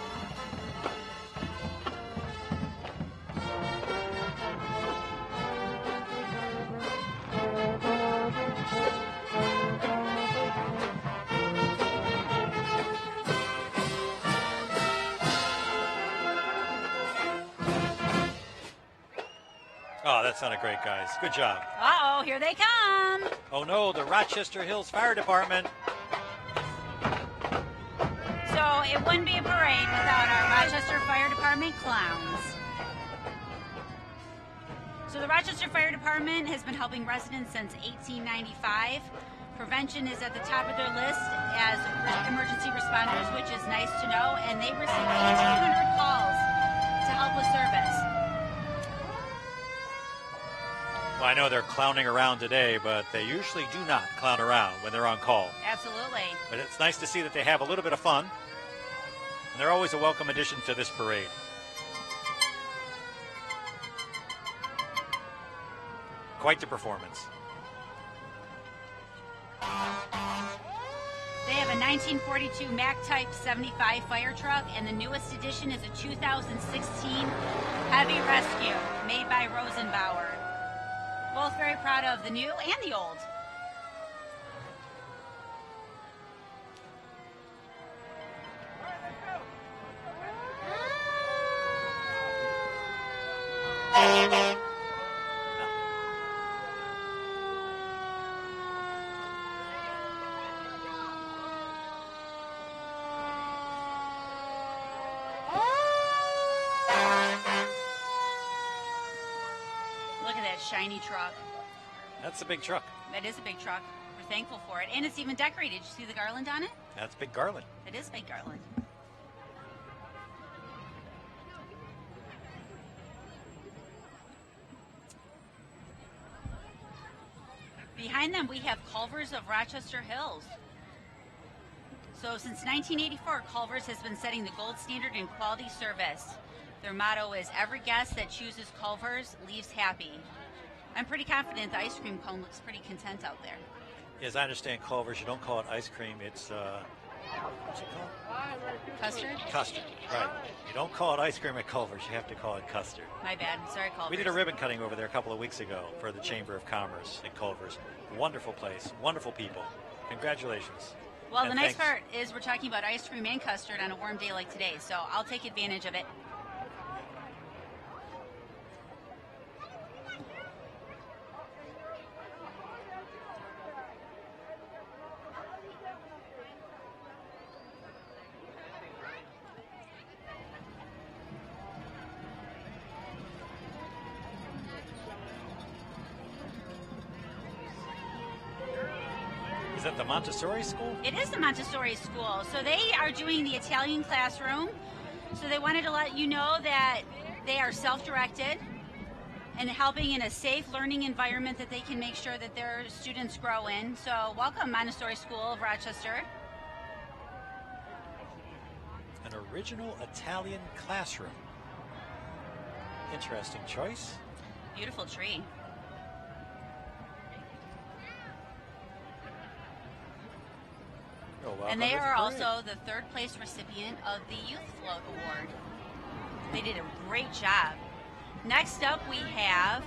Oh, that sounded great, guys. Good job. Uh-oh, here they come. Oh, no, the Rochester Hills Fire Department. So it wouldn't be a parade without our Rochester Fire Department clowns. So the Rochester Fire Department has been helping residents since 1895. Prevention is at the top of their list as emergency responders, which is nice to know, and they receive 1,800 calls to help with service. Well, I know they're clowning around today, but they usually do not clown around when they're on call. Absolutely. But it's nice to see that they have a little bit of fun, and they're always a welcome addition to this parade. Quite the performance. They have a 1942 Mack Type 75 fire truck, and the newest addition is a 2016 Heavy Rescue made by Rosenbauer. Both very proud of the new and the old. Look at that shiny truck. That's a big truck. That is a big truck. We're thankful for it. And it's even decorated. Did you see the garland on it? That's big garland. It is big garland. Behind them, we have Culver's of Rochester Hills. So since 1984, Culver's has been setting the gold standard in quality service. Their motto is, every guest that chooses Culver's leaves happy. I'm pretty confident the ice cream cone looks pretty content out there. As I understand Culver's, you don't call it ice cream, it's, what's it called? Custard? Custard, right. You don't call it ice cream at Culver's, you have to call it custard. My bad. Sorry, Culver's. We did a ribbon cutting over there a couple of weeks ago for the Chamber of Commerce in Culver's. Wonderful place, wonderful people. Congratulations. Well, And the nice thanks. part is we're talking about ice cream and custard on a warm day like today, so I'll take advantage of it. Is that the Montessori school? It is the Montessori school. So they are doing the Italian classroom. So they wanted to let you know that they are self-directed and helping in a safe learning environment that they can make sure that their students grow in. So welcome, Montessori School of Rochester. An original Italian classroom. Interesting choice. Beautiful tree. You're welcome And they to the are parade. also the third place recipient of the Youth Float Award. They did a great job. Next up we have,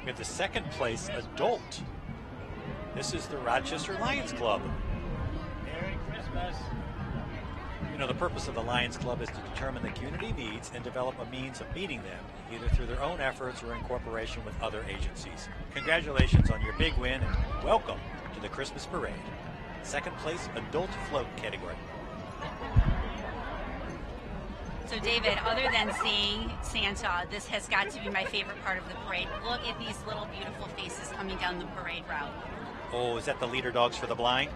We have the second place adult. This is the Rochester Lions Club. Merry Christmas. You know, the purpose of the Lions Club is to determine the community needs and develop a means of meeting them, either through their own efforts or in cooperation with other agencies. Congratulations on your big win and welcome to the Christmas Parade. Second place adult float category. so David, other than seeing Santa, this has got to be my favorite part of the parade. Look at these little beautiful faces coming down the parade route. Oh, is that the leader dogs for the blind?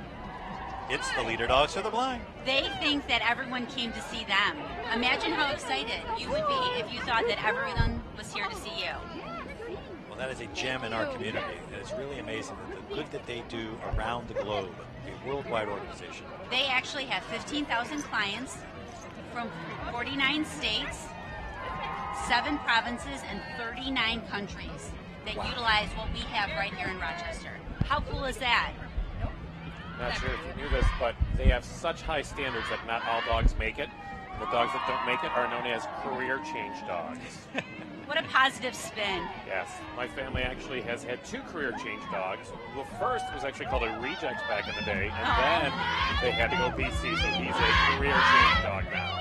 It's the leader dogs for the blind. They think that everyone came to see them. Imagine how excited you would be if you thought that everyone was here to see you. Well, that is a gem in our community. And it's really amazing the good that they do around the globe. A worldwide organization. They actually have 15,000 clients from 49 states, 7 provinces, and 39 countries that utilize what we have right here in Rochester. How cool is that? Not sure if you knew this, but they have such high standards that not all dogs make it. The dogs that don't make it are known as career change dogs. What a positive spin. Yes, my family actually has had 2 career change dogs. The first was actually called a reject back in the day, and then they had to go BC, so he's a career change dog now.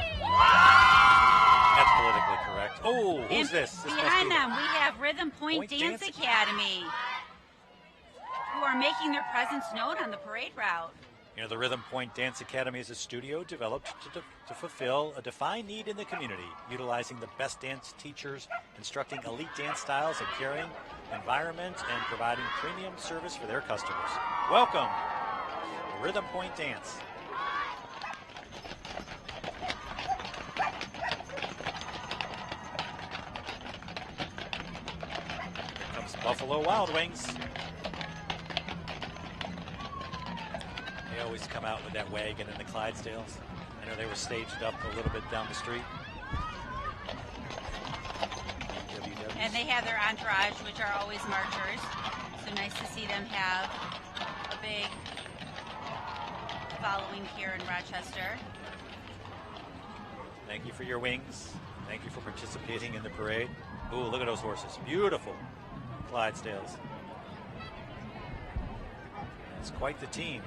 That's politically correct. Oh, who's And this? This must behind be- them, we have Rhythm Point Dance Academy, who are making their presence known on the parade route. You know, the Rhythm Point Dance Academy is a studio developed to fulfill a defined need in the community, utilizing the best dance teachers, instructing elite dance styles, and caring environment, and providing premium service for their customers. Welcome, Rhythm Point Dance. Here comes Buffalo Wild Wings. They always come out with that wagon and the Clydesdales. I know they were staged up a little bit down the street. And they have their entourage, which are always marchers. So nice to see them have a big following here in Rochester. Thank you for your wings. Thank you for participating in the parade. Ooh, look at those horses. Beautiful Clydesdales. It's quite the team.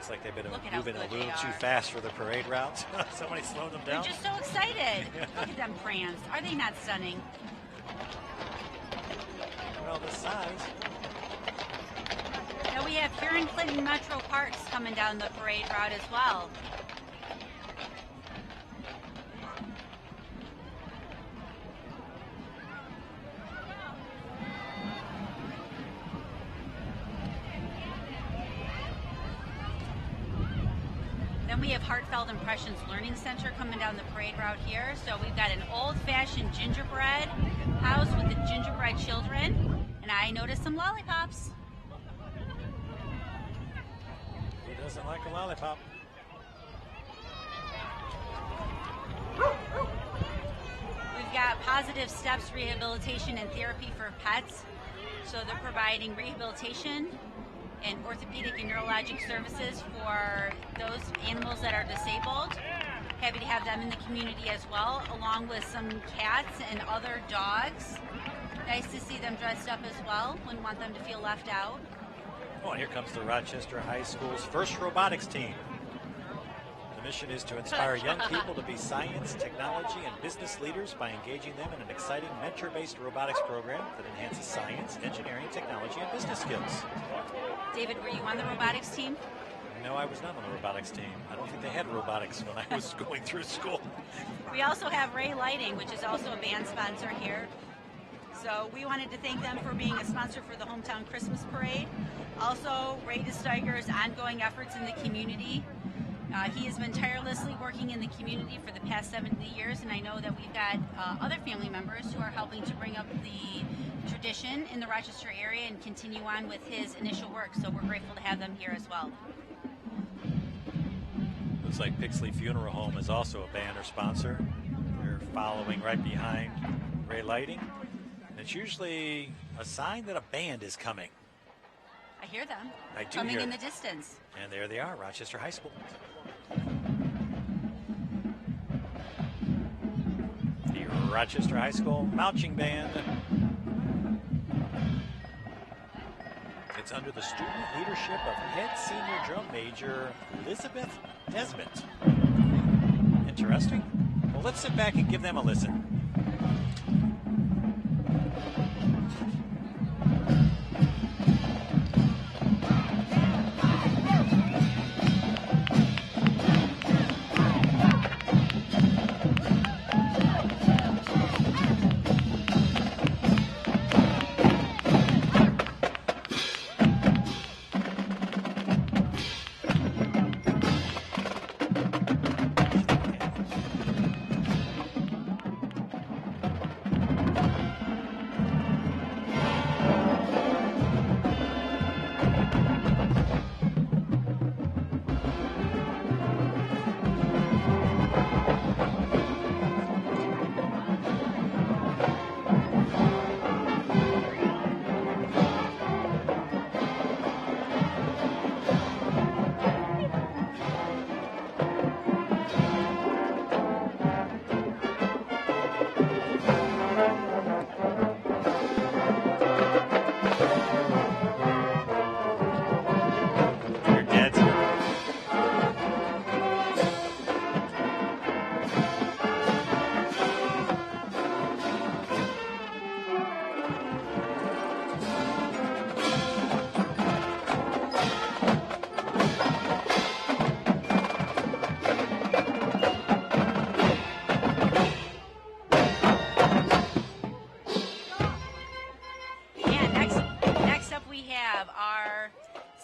Looks like they've been Look at how moving a good little they too are. fast for the parade route. Somebody slowed them They're down. just so excited. Look at them prams. Are they not stunning? Well, the size. Now we have Huron Clinton Metro Parks coming down the parade route as well. Then we have Heartfelt Impressions Learning Center coming down the parade route here. So we've got an old-fashioned gingerbread house with the gingerbread children. And I noticed some lollipops. Who doesn't like a lollipop? We've got Positive Steps Rehabilitation and Therapy for Pets. So they're providing rehabilitation and orthopedic and neurologic services for those animals that are disabled. Happy to have them in the community as well, along with some cats and other dogs. Nice to see them dressed up as well. Wouldn't want them to feel left out. Oh, and here comes the Rochester High School's first robotics team. The mission is to inspire young people to be science, technology, and business leaders by engaging them in an exciting mentor-based robotics program that enhances science, engineering, technology, and business skills. David, were you on the robotics team? No, I was not on the robotics team. I don't think they had robotics when I was going through school. We also have Ray Lighting, which is also a band sponsor here. So we wanted to thank them for being a sponsor for the Hometown Christmas Parade. Also, Ray DeSteiger's ongoing efforts in the community. He has been tirelessly working in the community for the past 70 years, and I know that we've got other family members who are helping to bring up the tradition in the Rochester area and continue on with his initial work. So we're grateful to have them here as well. Looks like Pixley Funeral Home is also a banner sponsor. They're following right behind Ray Lighting. And it's usually a sign that a band is coming. I hear them. I do coming hear in them. the distance. And there they are, Rochester High School. The Rochester High School Marching Band. It's under the student leadership of head senior drum major Elizabeth Desmond. Interesting. Well, let's sit back and give them a listen.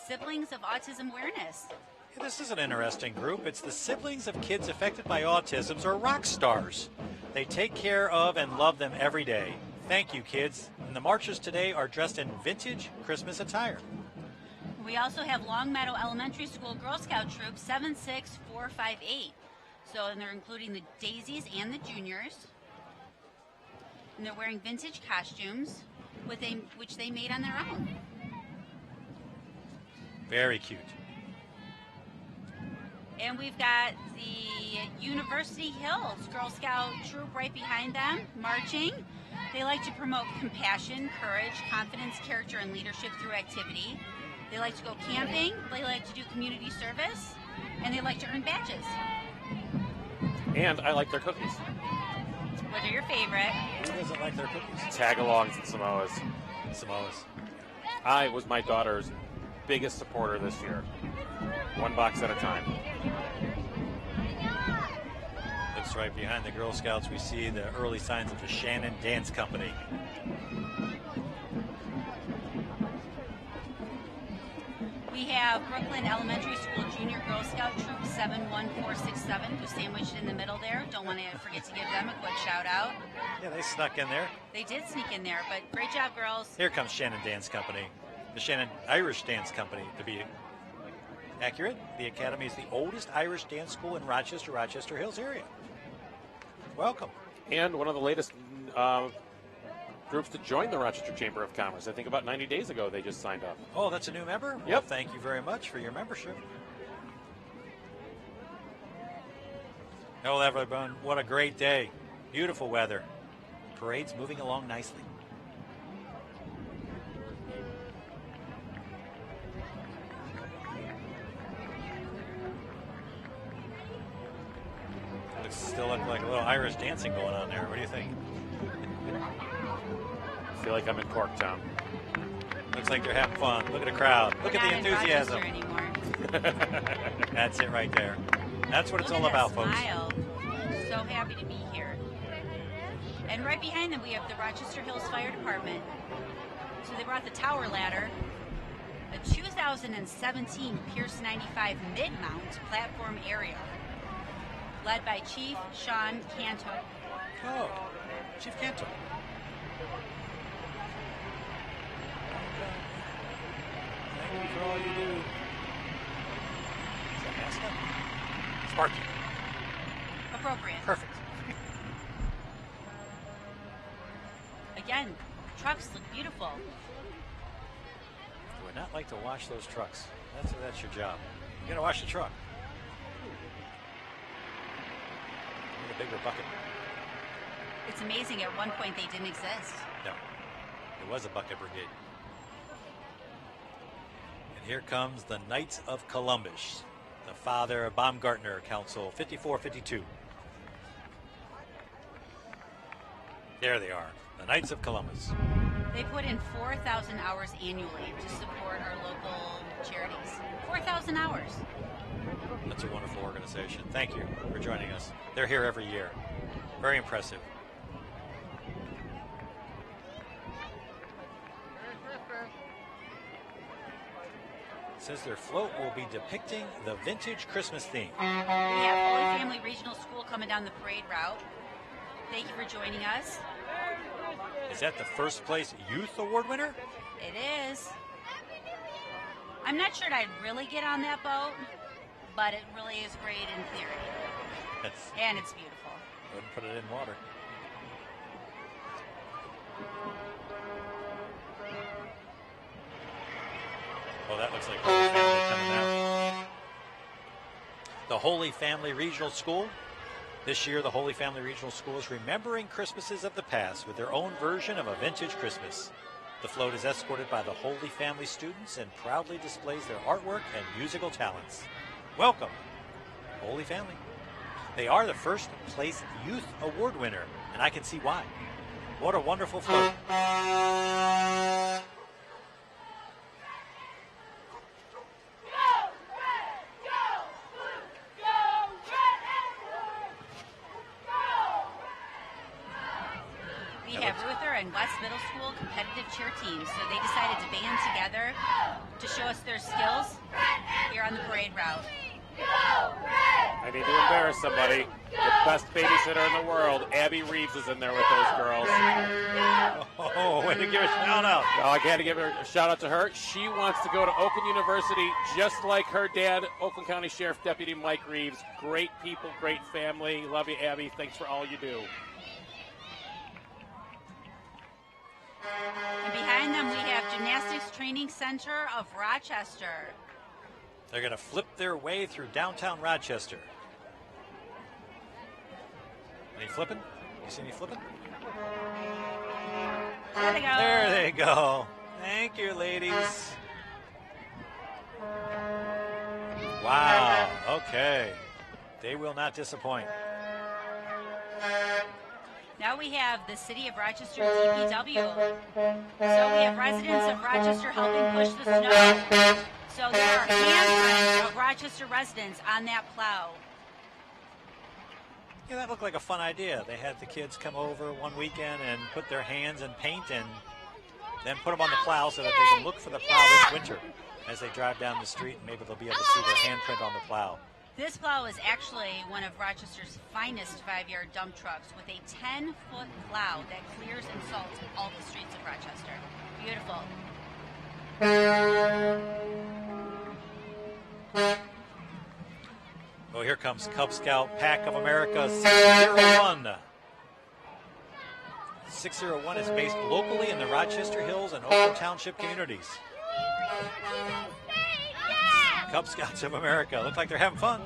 Siblings of Autism Awareness. This is an interesting group. It's the siblings of kids affected by autism, or rock stars. They take care of and love them every day. Thank you, kids. And the marchers today are dressed in vintage Christmas attire. We also have Long Meadow Elementary School Girl Scout Troop 76458. So, and they're including the daisies and the juniors. And they're wearing vintage costumes, which they made on their own. Very cute. And we've got the University Hills Girl Scout Troop right behind them, marching. They like to promote compassion, courage, confidence, character, and leadership through activity. They like to go camping, they like to do community service, and they like to earn badges. And I like their cookies. What are your favorite? Who doesn't like their cookies? Tagalongs and Samoas. Samoas. I was my daughter's biggest supporter this year. One box at a time. Looks right behind the Girl Scouts. We see the early signs of the Shannon Dance Company. We have Brooklyn Elementary School Junior Girl Scout Troop 71467, who's sandwiched in the middle there. Don't want to forget to give them a quick shout out. Yeah, they snuck in there. They did sneak in there, but great job, girls. Here comes Shannon Dance Company. The Shannon Irish Dance Company, to be accurate. The Academy is the oldest Irish dance school in Rochester, Rochester Hills area. Welcome. And one of the latest groups to join the Rochester Chamber of Commerce. I think about 90 days ago they just signed up. Oh, that's a new member? Yep. Well, thank you very much for your membership. Hello, everyone. What a great day. Beautiful weather. Parade's moving along nicely. Still look like a little Irish dancing going on there. What do you think? I feel like I'm in Corktown. Looks like they're having fun. Look at the crowd. Look at the enthusiasm. We're not in Rochester anymore. That's it right there. That's what it's all Look at about, that folks. smile. So happy to be here. And right behind them, we have the Rochester Hills Fire Department. So they brought the tower ladder, a 2017 Pierce 95 mid-mount platform area, led by Chief Sean Canto. Oh, Chief Canto. Thank you for all you do. Is that mascot? Sparky. Appropriate. Perfect. Again, trucks look beautiful. I would not like to wash those trucks. That's your job. You gotta wash the truck. Need a bigger bucket. It's amazing, at one point they didn't exist. No, there was a bucket brigade. And here comes the Knights of Columbus, the Father Baumgartner Council 5452. There they are, the Knights of Columbus. They put in 4,000 hours annually to support our local charities. 4,000 hours. That's a wonderful organization. Thank you for joining us. They're here every year. Very impressive. It says their float will be depicting the vintage Christmas theme. We have Holy Family Regional School coming down the parade route. Thank you for joining us. Is that the first place youth award winner? It is. I'm not sure I'd really get on that boat, but it really is great in theory. Yes. And it's beautiful. Wouldn't put it in water. Oh, that looks like Holy Family coming out. The Holy Family Regional School. This year, the Holy Family Regional School is remembering Christmases of the past with their own version of a vintage Christmas. The float is escorted by the Holy Family students and proudly displays their artwork and musical talents. Welcome, Holy Family. They are the first place youth award winner, and I can see why. What a wonderful float. We have Ruther and West Middle School competitive cheer teams, so they decided to band together to show us their skills here on the parade route. I need to embarrass somebody. The best babysitter in the world, Abby Reeves, is in there with those girls. Oh, way to give a shout out. Oh, I got to give a shout out to her. She wants to go to Oakland University just like her dad, Oakland County Sheriff Deputy Mike Reeves. Great people, great family. Love you, Abby. Thanks for all you do. And behind them, we have Gymnastics Training Center of Rochester. They're going to flip their way through downtown Rochester. Any flipping? You see any flipping? There they go. There they go. Thank you, ladies. Wow. Okay. They will not disappoint. Now we have the City of Rochester DPW. So we have residents of Rochester helping push the snow. So there are handprints of Rochester residents on that plow. Yeah, that looked like a fun idea. They had the kids come over one weekend and put their hands in paint and then put them on the plow so that they can look for the plow this winter as they drive down the street, and maybe they'll be able to see their handprint on the plow. This plow is actually one of Rochester's finest 5-yard dump trucks with a 10-foot plow that clears and salts all the streets of Rochester. Beautiful. Well, here comes Cub Scout Pack of America 601. 601 is based locally in the Rochester Hills and Oakland Township communities. Cub Scouts of America. Look like they're having fun.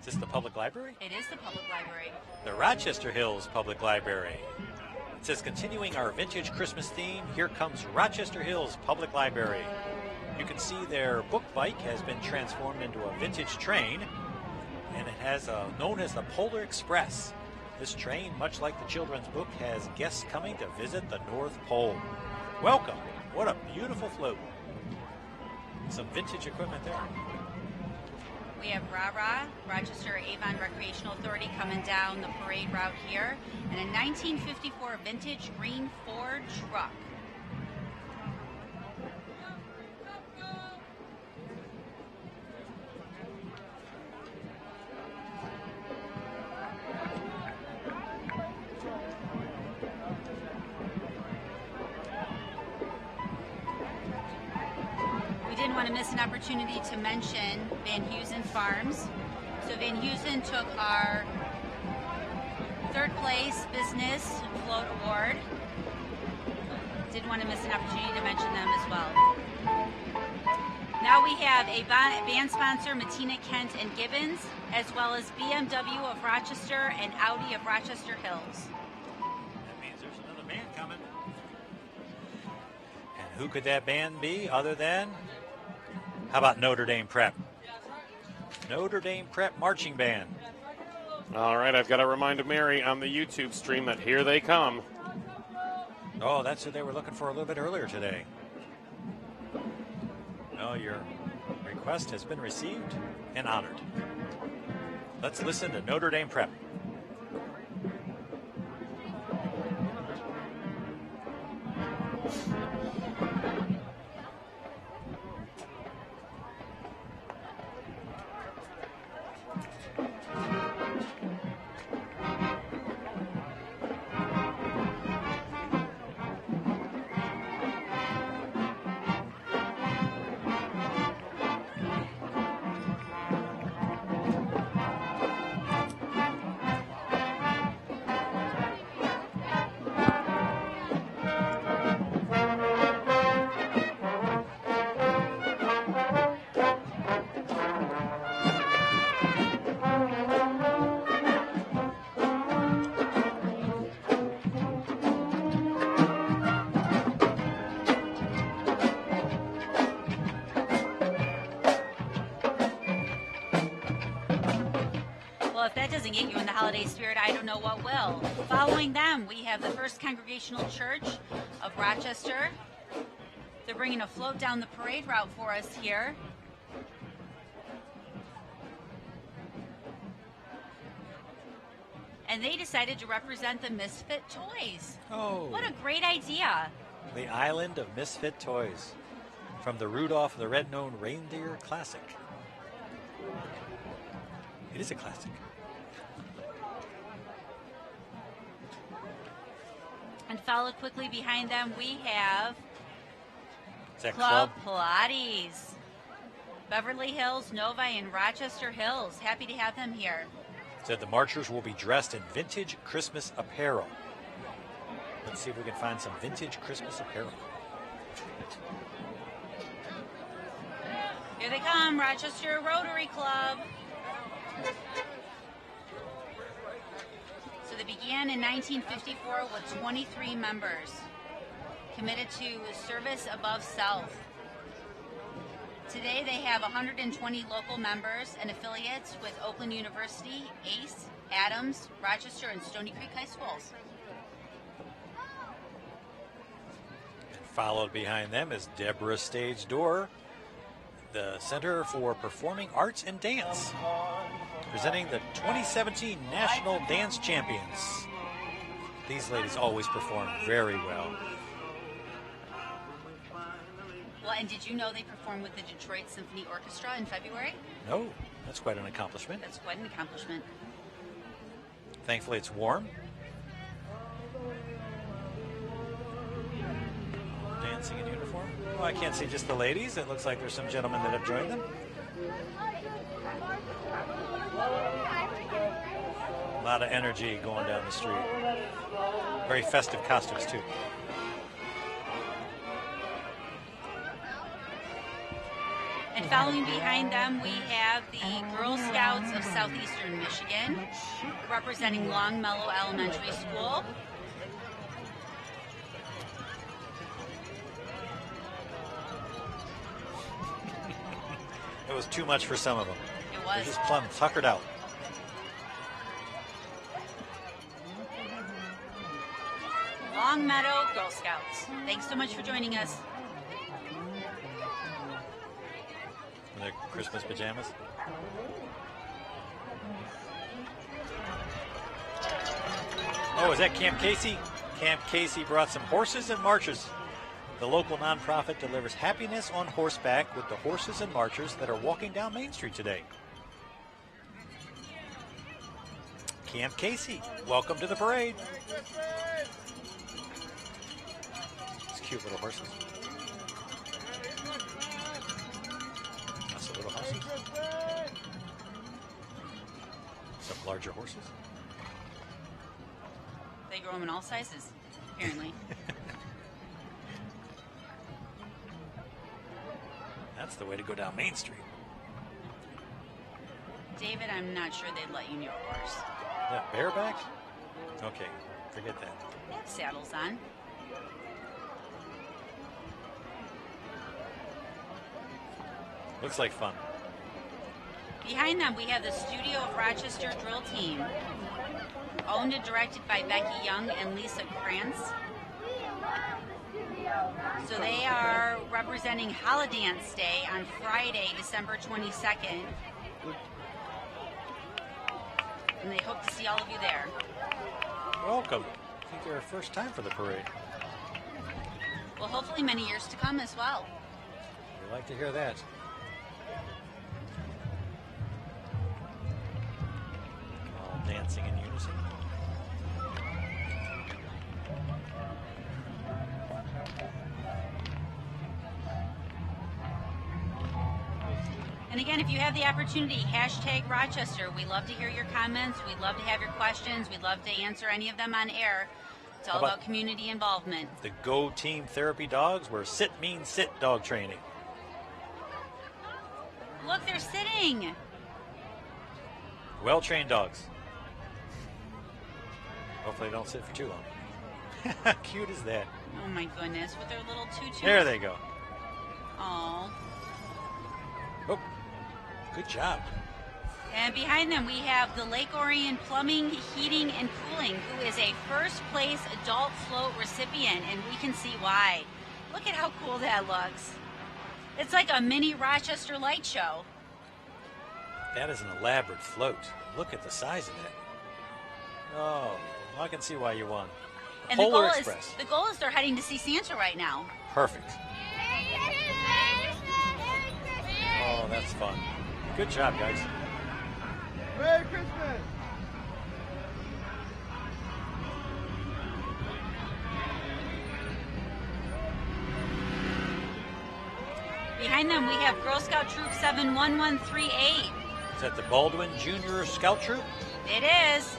Is this the public library? It is the public library. The Rochester Hills Public Library. It says, continuing our vintage Christmas theme, here comes Rochester Hills Public Library. You can see their book bike has been transformed into a vintage train, and it has known as the Polar Express. This train, much like the children's book, has guests coming to visit the North Pole. Welcome. What a beautiful float. Some vintage equipment there. We have RARA, Rochester Avon Recreational Authority, coming down the parade route here, and a 1954 vintage green Ford truck. Didn't want to miss an opportunity to mention Van Heusen Farms. So Van Heusen took our third place business float award. Didn't want to miss an opportunity to mention them as well. Now we have a band sponsor, Matina Kent and Gibbons, as well as BMW of Rochester and Audi of Rochester Hills. That means there's another band coming. And who could that band be other than... How about Notre Dame Prep? Notre Dame Prep Marching Band. All right, I've got to remind Mary on the YouTube stream that here they come. Oh, that's who they were looking for a little bit earlier today. No, your request has been received and honored. Let's listen to Notre Dame Prep. Get you in the holiday spirit, I don't know what will. Following them, we have the First Congregational Church of Rochester. They're bringing a float down the parade route for us here. And they decided to represent the Misfit Toys. Oh. What a great idea. The Island of Misfit Toys from the Rudolph the Red-Nosed Reindeer Classic. It is a classic. And followed quickly behind them, we have Is that Club Pilates. Beverly Hills, Novi, and Rochester Hills. Happy to have them here. Said the marchers will be dressed in vintage Christmas apparel. Let's see if we can find some vintage Christmas apparel. Here they come, Rochester Rotary Club. So they began in 1954 with 23 members. committed to service above self. Today they have 120 local members and affiliates with Oakland University, ACE, Adams, Rochester, and Stony Creek High Schools. And followed behind them is Deborah Stage Door, the Center for Performing Arts and Dance, presenting the 2017 National Dance Champions. These ladies always perform very well. Well, and did you know they performed with the Detroit Symphony Orchestra in February? No, that's quite an accomplishment. That's quite an accomplishment. Thankfully, it's warm. Dancing in uniform. Well, I can't see just the ladies. It looks like there's some gentlemen that have joined them. A lot of energy going down the street. Very festive costumes, too. And following behind them, we have the Girl Scouts of Southeastern Michigan, representing Longmeadow Elementary School. It was too much for some of them. It was. They're just plumb tuckered out. Longmeadow Girl Scouts. Thanks so much for joining us. In their Christmas pajamas. Oh, is that Camp Casey? Camp Casey brought some horses and marchers. The local nonprofit delivers happiness on horseback with the horses and marchers that are walking down Main Street today. Camp Casey, welcome to the parade. It's cute little horses. That's a little horses. Some larger horses. They grow them in all sizes, apparently. That's the way to go down Main Street. David, I'm not sure they'd let you near a horse. Yeah, bareback? Okay, forget that. They have saddles on. Looks like fun. Behind them, we have the Studio of Rochester drill team, owned and directed by Becky Young and Lisa Krantz. So they are representing Holidance Day on Friday, December 22nd. And they hope to see all of you there. Welcome. I think they're first time for the parade. Well, hopefully many years to come as well. We like to hear that. All dancing in unison. And again, if you have the opportunity, hashtag Rochester. We love to hear your comments. We'd love to have your questions. We'd love to answer any of them on air. It's all about community involvement. The Go Team Therapy dogs were sit mean sit dog training. Look, they're sitting. Well-trained dogs. Hopefully they don't sit for too long. How cute is that? Oh my goodness, with their little tutus. There they go. Oh. Oh, good job. And behind them, we have the Lake Orion Plumbing, Heating, and Cooling, who is a first-place adult float recipient, and we can see why. Look at how cool that looks. It's like a mini Rochester light show. That is an elaborate float. Look at the size of that. Oh, I can see why you won. And Polar Express. The goal is they're heading to see Santa right now. Perfect. Oh, that's fun. Good job, guys. Merry Christmas! Behind them, we have Girl Scout Troop 71138. Is that the Baldwin Junior Scout Troop? It is.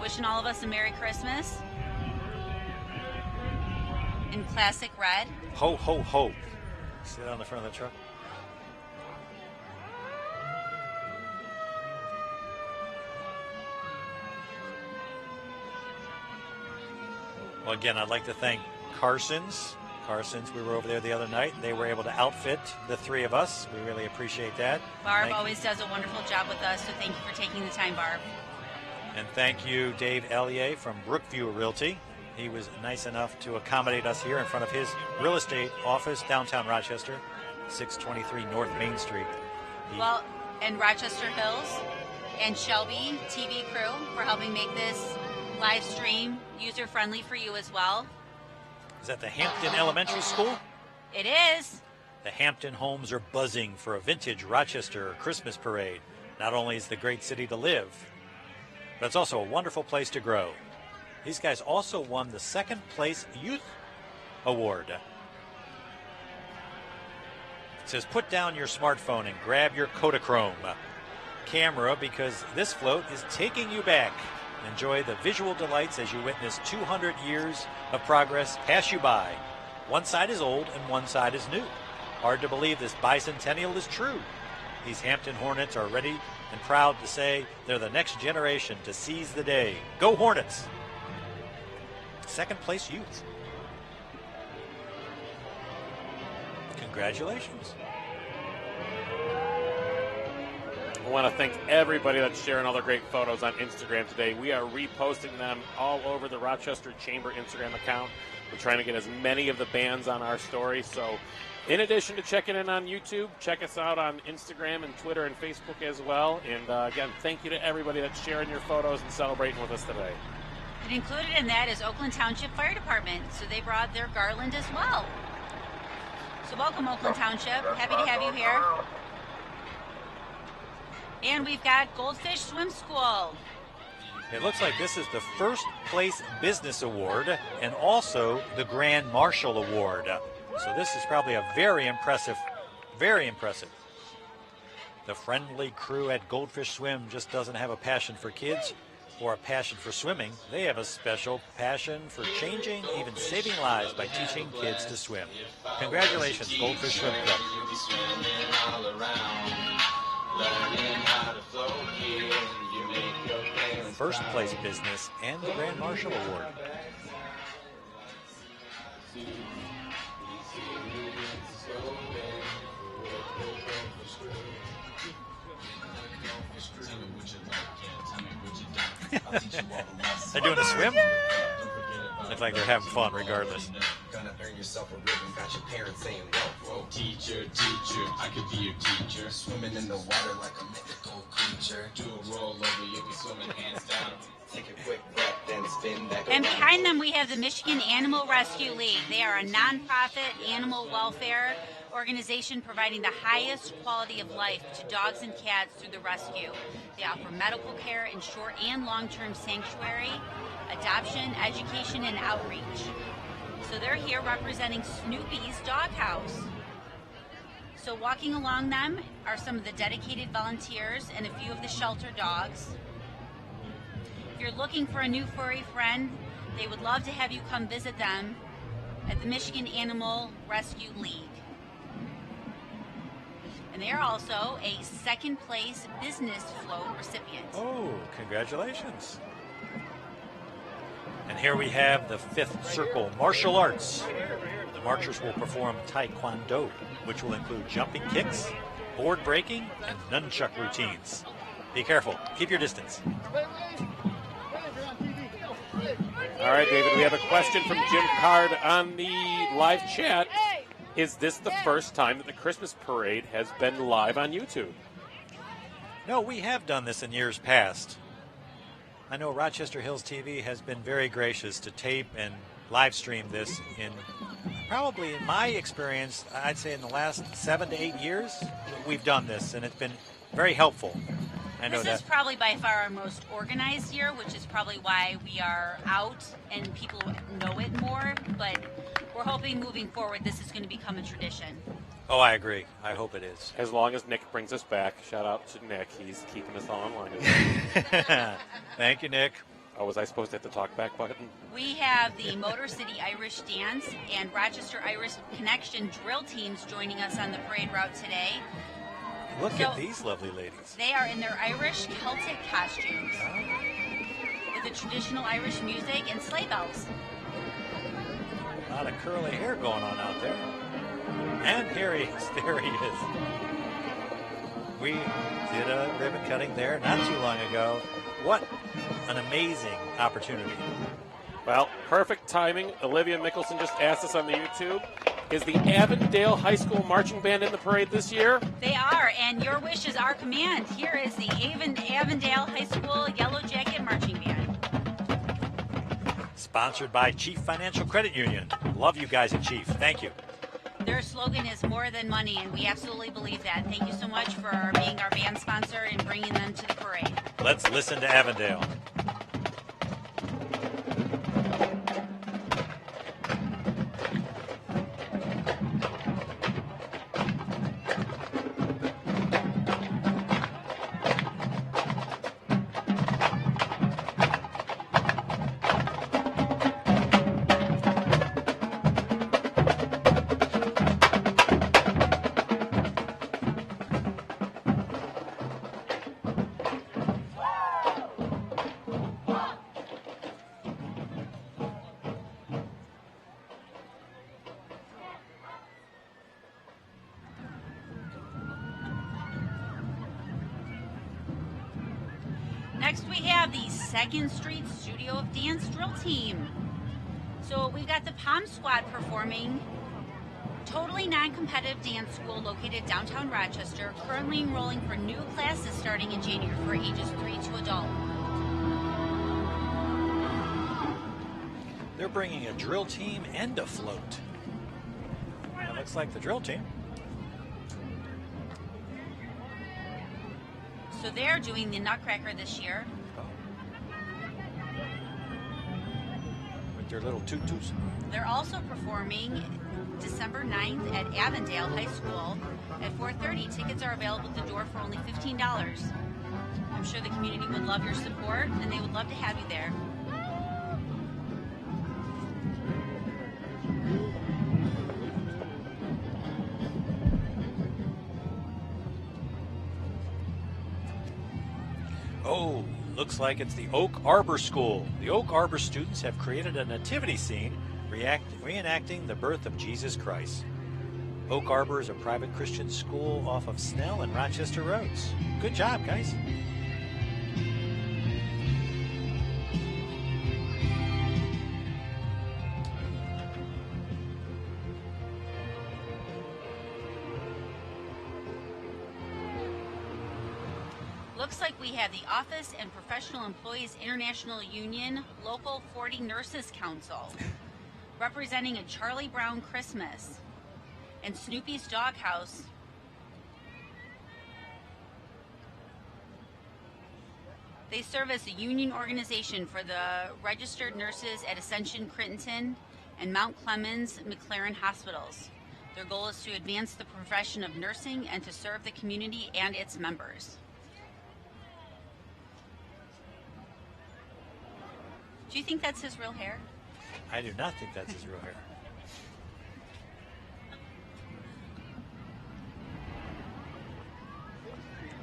Wishing all of us a Merry Christmas. In classic red. Ho, ho, ho. See that on the front of the truck? Well, again, I'd like to thank Carson's. We were over there the other night. They were able to outfit the three of us. We really appreciate that. Barb always does a wonderful job with us, so thank you for taking the time, Barb. And thank you, Dave Ellier from Brookview Realty. He was nice enough to accommodate us here in front of his real estate office, downtown Rochester, 623 North Main Street. Well, and Rochester Hills and Shelby TV crew for helping make this live stream user-friendly for you as well. Is that the Hampton Elementary School? It is. The Hampton homes are buzzing for a vintage Rochester Christmas parade. Not only is the great city to live, but it's also a wonderful place to grow. These guys also won the second place youth award. It says, put down your smartphone and grab your Kodachrome camera because this float is taking you back. Enjoy the visual delights as you witness 200 years of progress pass you by. One side is old and one side is new. Hard to believe this bicentennial is true. These Hampton Hornets are ready and proud to say they're the next generation to seize the day. Go Hornets! Second place youth. Congratulations. I want to thank everybody that's sharing all their great photos on Instagram today. We are reposting them all over the Rochester Chamber Instagram account. We're trying to get as many of the bands on our story. So in addition to checking in on YouTube, check us out on Instagram and Twitter and Facebook as well. And again, thank you to everybody that's sharing your photos and celebrating with us today. And included in that is Oakland Township Fire Department, so they brought their garland as well. So welcome, Oakland Township. Happy to have you here. And we've got Goldfish Swim School. It looks like this is the first place business award and also the Grand Marshal Award. So this is probably a very impressive. The friendly crew at Goldfish Swim just doesn't have a passion for kids or a passion for swimming. They have a special passion for changing, even saving lives by teaching kids to swim. Congratulations, Goldfish Swim Club. First place business and the Grand Marshal Award. They're doing a swim? Looks like they're having fun regardless. Gonna earn yourself a ribbon, got your parents saying, whoa, whoa. Teacher, I could be your teacher. Swimming in the water like a mythical creature. Do a roll over, you'll be swimming hands down. Take a quick breath, then spin back. And behind them we have the Michigan Animal Rescue League. They are a nonprofit animal welfare organization providing the highest quality of life to dogs and cats through the rescue. They offer medical care in short and long-term sanctuary, adoption, education, and outreach. So they're here representing Snoopy's Doghouse. So walking along them are some of the dedicated volunteers and a few of the shelter dogs. If you're looking for a new furry friend, they would love to have you come visit them at the Michigan Animal Rescue League. And they are also a second place business float recipient. Oh, congratulations. And here we have the fifth circle, martial arts. The marchers will perform taekwondo, which will include jumping kicks, board breaking, and nunchuck routines. Be careful. Keep your distance. All right, David, we have a question from Jim Card on the live chat. Is this the first time that the Christmas parade has been live on YouTube? No, we have done this in years past. I know Rochester Hills TV has been very gracious to tape and live stream this in probably, in my experience, I'd say in the last 7 to 8 years, we've done this, and it's been very helpful. I know this is probably by far our most organized year, which is probably why we are out and people know it more, but we're hoping moving forward this is going to become a tradition. Oh, I agree. I hope it is. As long as Nick brings us back. Shout out to Nick. He's keeping us all online. Thank you, Nick. Oh, was I supposed to hit the talk back button? We have the Motor City Irish Dance and Rochester Irish Connection drill teams joining us on the parade route today. Look at these lovely ladies. They are in their Irish Celtic costumes with the traditional Irish music and sleigh bells. lot of curly hair going on out there. And here he is. There he is. We did a ribbon cutting there not too long ago. What an amazing opportunity. Well, perfect timing. Olivia Mickelson just asked us on the YouTube, is the Avondale High School Marching Band in the parade this year? They are, and your wish is our command. Here is the Avondale High School Yellow Jacket Marching Band. Sponsored by Chief Financial Credit Union. Love you guys at Chief. Thank you. Their slogan is more than money, and we absolutely believe that. Thank you so much for being our band sponsor and bringing them to the parade. Let's listen to Avondale. Next we have the 2nd Street Studio of Dance Drill Team. So we've got the Palm Squad performing. Totally non-competitive dance school located downtown Rochester, currently enrolling for new classes starting in January for ages 3 to adult. They're bringing a drill team and a float. That looks like the drill team. So they're doing the Nutcracker this year. With their little tutus. They're also performing December 9th at Avondale High School at 4:30. Tickets are available at the door for only $15. I'm sure the community would love your support, and they would love to have you there. Oh, looks like it's the Oak Arbor School. The Oak Arbor students have created a nativity scene reenacting the birth of Jesus Christ. Oak Arbor is a private Christian school off of Snell and Rochester Roads. Good job, guys. Looks like we have the Office and Professional Employees International Union Local 40 Nurses Council representing a Charlie Brown Christmas and Snoopy's Doghouse. They serve as a union organization for the registered nurses at Ascension Crittenton and Mount Clemens McLaren hospitals. Their goal is to advance the profession of nursing and to serve the community and its members. Do you think that's his real hair? I do not think that's his real hair.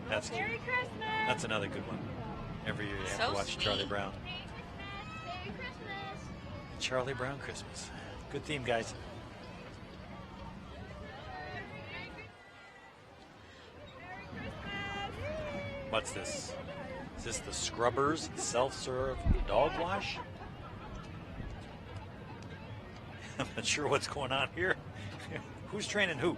Merry Christmas! That's another good one. Every year you have So to watch sweet. Charlie Brown. Merry Christmas! Charlie Brown Christmas. Good theme, guys. What's this? Is this the Scrubbers self-serve dog wash? I'm not sure what's going on here. Who's training who?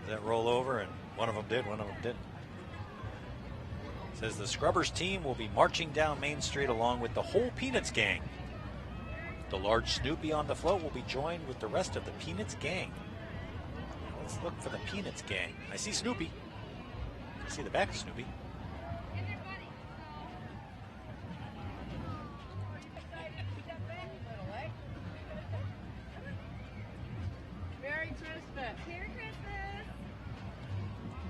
Does that roll over and one of them did, one of them didn't? It says the Scrubbers team will be marching down Main Street along with the whole Peanuts gang. The large Snoopy on the float will be joined with the rest of the Peanuts gang. Let's look for the Peanuts gang. I see Snoopy. I see the back of Snoopy. Merry Christmas! Merry Christmas!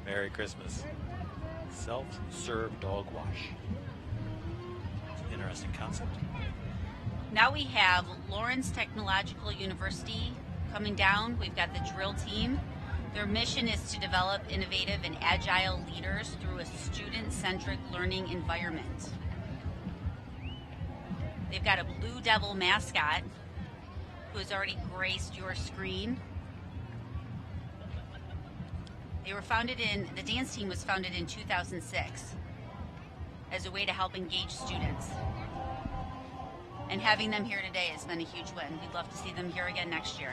Merry Christmas. Self-serve dog wash. It's an interesting concept. Now we have Lawrence Technological University coming down. We've got the drill team. Their mission is to develop innovative and agile leaders through a student-centric learning environment. They've got a Blue Devil mascot who has already graced your screen. The dance team was founded in 2006 as a way to help engage students. And having them here today has been a huge win. We'd love to see them here again next year.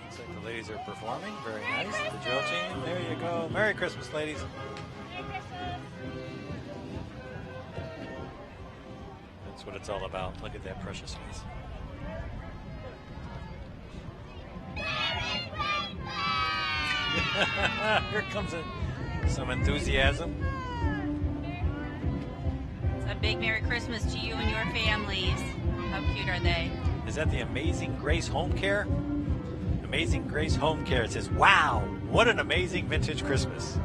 Looks like the ladies are performing. Very nice. The drill team. There you go. Merry Christmas, ladies. That's what it's all about. Look at that precious face. Here comes some enthusiasm. A big Merry Christmas to you and your families. How cute are they? Is that the Amazing Grace Home Care? Amazing Grace Home Care. It says, wow, what an amazing vintage Christmas.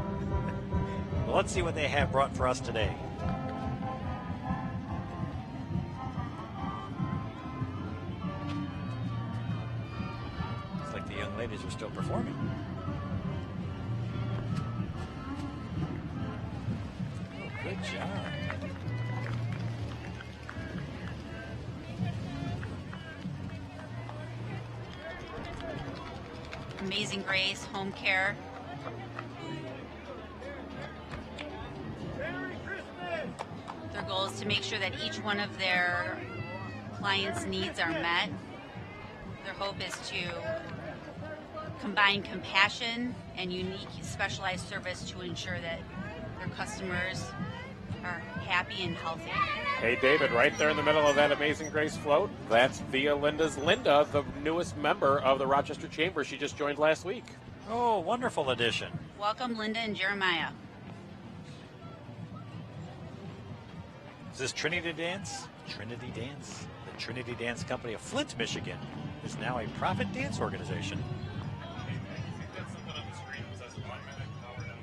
Well, let's see what they have brought for us today. Looks like the young ladies are still performing. Oh, good job. Amazing Grace Home Care. Their goal is to make sure that each one of their clients' needs are met. Their hope is to combine compassion and unique specialized service to ensure that their customers are happy and healthy. Hey, David, right there in the middle of that Amazing Grace float, that's Via Linda's Linda, the newest member of the Rochester Chamber. She just joined last week. Oh, wonderful addition. Welcome, Linda and Jeremiah. Is this Trinity Dance? Trinity Dance? The Trinity Dance Company of Flint, Michigan is now a profit dance organization.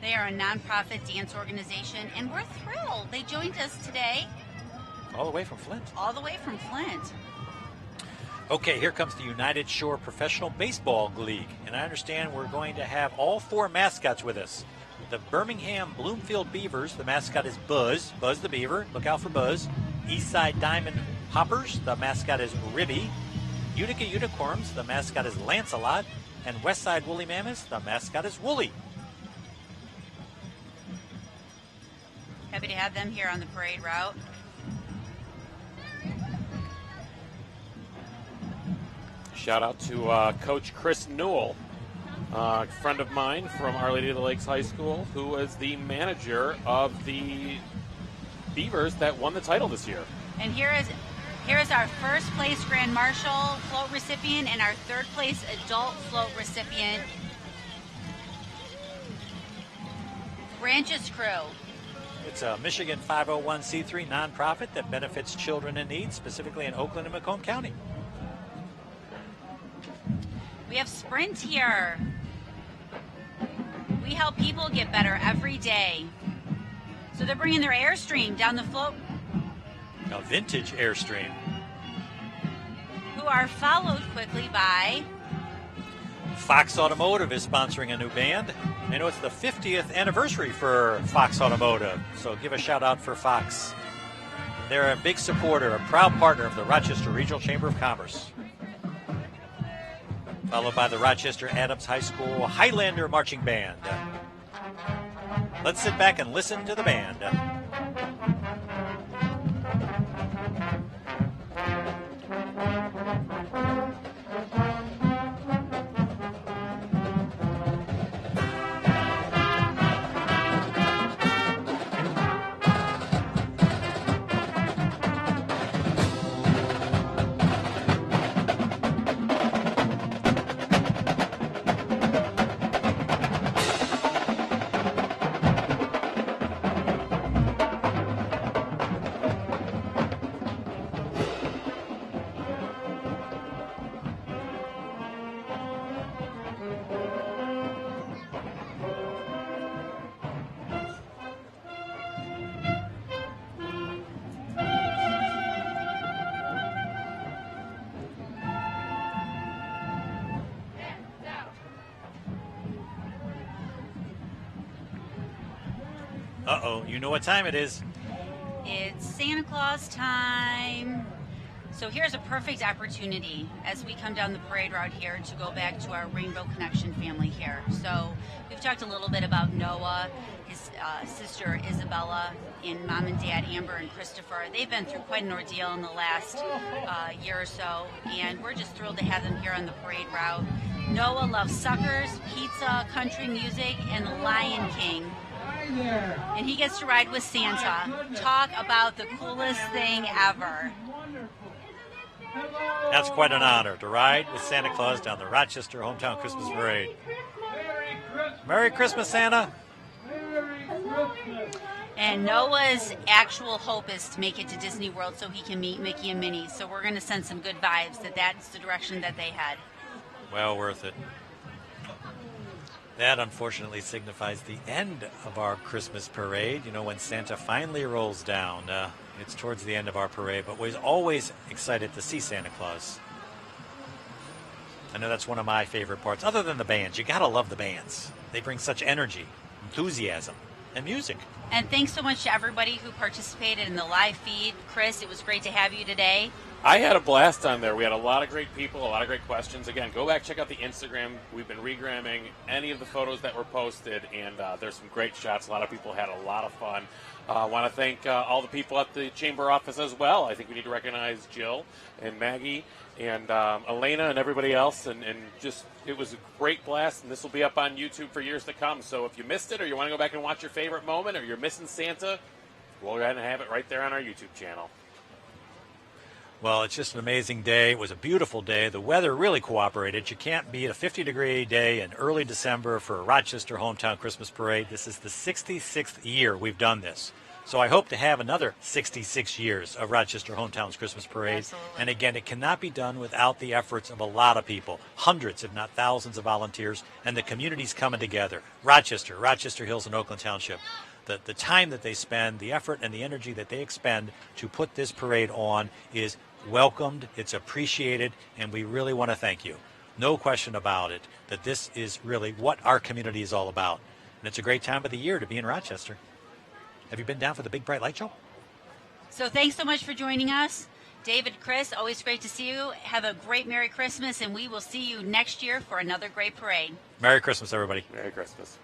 They are a nonprofit dance organization, and we're thrilled. They joined us today. All the way from Flint. All the way from Flint. Okay, here comes the United Shore Professional Baseball League. And I understand we're going to have all four mascots with us. The Birmingham Bloomfield Beavers, the mascot is Buzz. Buzz the Beaver, look out for Buzz. Eastside Diamond Hoppers, the mascot is Ribby. Utica Unicorns, the mascot is Lancelot. And Westside Woolly Mammoths, the mascot is Woolly. Happy to have them here on the parade route. Shout out to Coach Chris Newell, a friend of mine from Our Lady of the Lakes High School, who is the manager of the Beavers that won the title this year. And here is our first place Grand Marshal float recipient and our third place adult float recipient. Branches Crew. It's a Michigan 501c3 nonprofit that benefits children in need, specifically in Oakland and Macomb County. We have Sprint here. We help people get better every day. So they're bringing their Airstream down the float. A vintage Airstream. Who are followed quickly by... Fox Automotive is sponsoring a new band. I know it's the 50th anniversary for Fox Automotive, so give a shout out for Fox. They're a big supporter, a proud partner of the Rochester Regional Chamber of Commerce. Followed by the Rochester Adams High School Highlander Marching Band. Let's sit back and listen to the band. Uh-oh, you know what time it is. It's it's Santa Claus time. So here's a perfect opportunity as we come down the parade route here to go back to our Rainbow Connection family here. So we've talked a little bit about Noah, his sister Isabella, and mom and dad Amber and Christopher. They've been through quite an ordeal in the last year or so, and we're just thrilled to have them here on the parade route. Noah loves suckers, pizza, country music, and the Lion King. And he gets to ride with Santa. Talk about the coolest thing ever. That's quite an honor to ride with Santa Claus down the Rochester Hometown Christmas Parade. Merry Christmas, Santa. And Noah's actual hope is to make it to Disney World so he can meet Mickey and Minnie. So we're going to send some good vibes that that's the direction that they head. Well worth it. That unfortunately signifies the end of our Christmas parade. You know, when Santa finally rolls down, it's towards the end of our parade, but we're always excited to see Santa Claus. I know that's one of my favorite parts. Other than the bands, you gotta love the bands. They bring such energy, enthusiasm, and music. And thanks so much to everybody who participated in the live feed. Chris, it was great to have you today. I had a blast on there. We had a lot of great people, a lot of great questions. Again, go back, check out the Instagram. We've been regramming any of the photos that were posted, and there's some great shots. A lot of people had a lot of fun. I want to thank all the people at the chamber office as well. I think we need to recognize Jill and Maggie and Elena and everybody else, and just it was a great blast, and this will be up on YouTube for years to come. So if you missed it or you want to go back and watch your favorite moment or you're missing Santa, we'll go ahead and have it right there on our YouTube channel. Well, it's just an amazing day. It was a beautiful day. The weather really cooperated. You can't beat a 50-degree day in early December for a Rochester Hometown Christmas Parade. This is the 66th year we've done this. So I hope to have another 66 years of Rochester Hometown's Christmas Parade. Absolutely. And again, it cannot be done without the efforts of a lot of people, hundreds, if not thousands of volunteers, and the communities coming together. Rochester, Rochester Hills, and Oakland Township. The time that they spend, the effort and the energy that they expend to put this parade on is welcomed, it's appreciated, and we really want to thank you. No question about it, that this is really what our community is all about. And it's a great time of the year to be in Rochester. Have you been down for the Big Bright Light Show? So thanks so much for joining us. David, Chris, always great to see you. Have a great Merry Christmas, and we will see you next year for another great parade. Merry Christmas, everybody. Merry Christmas.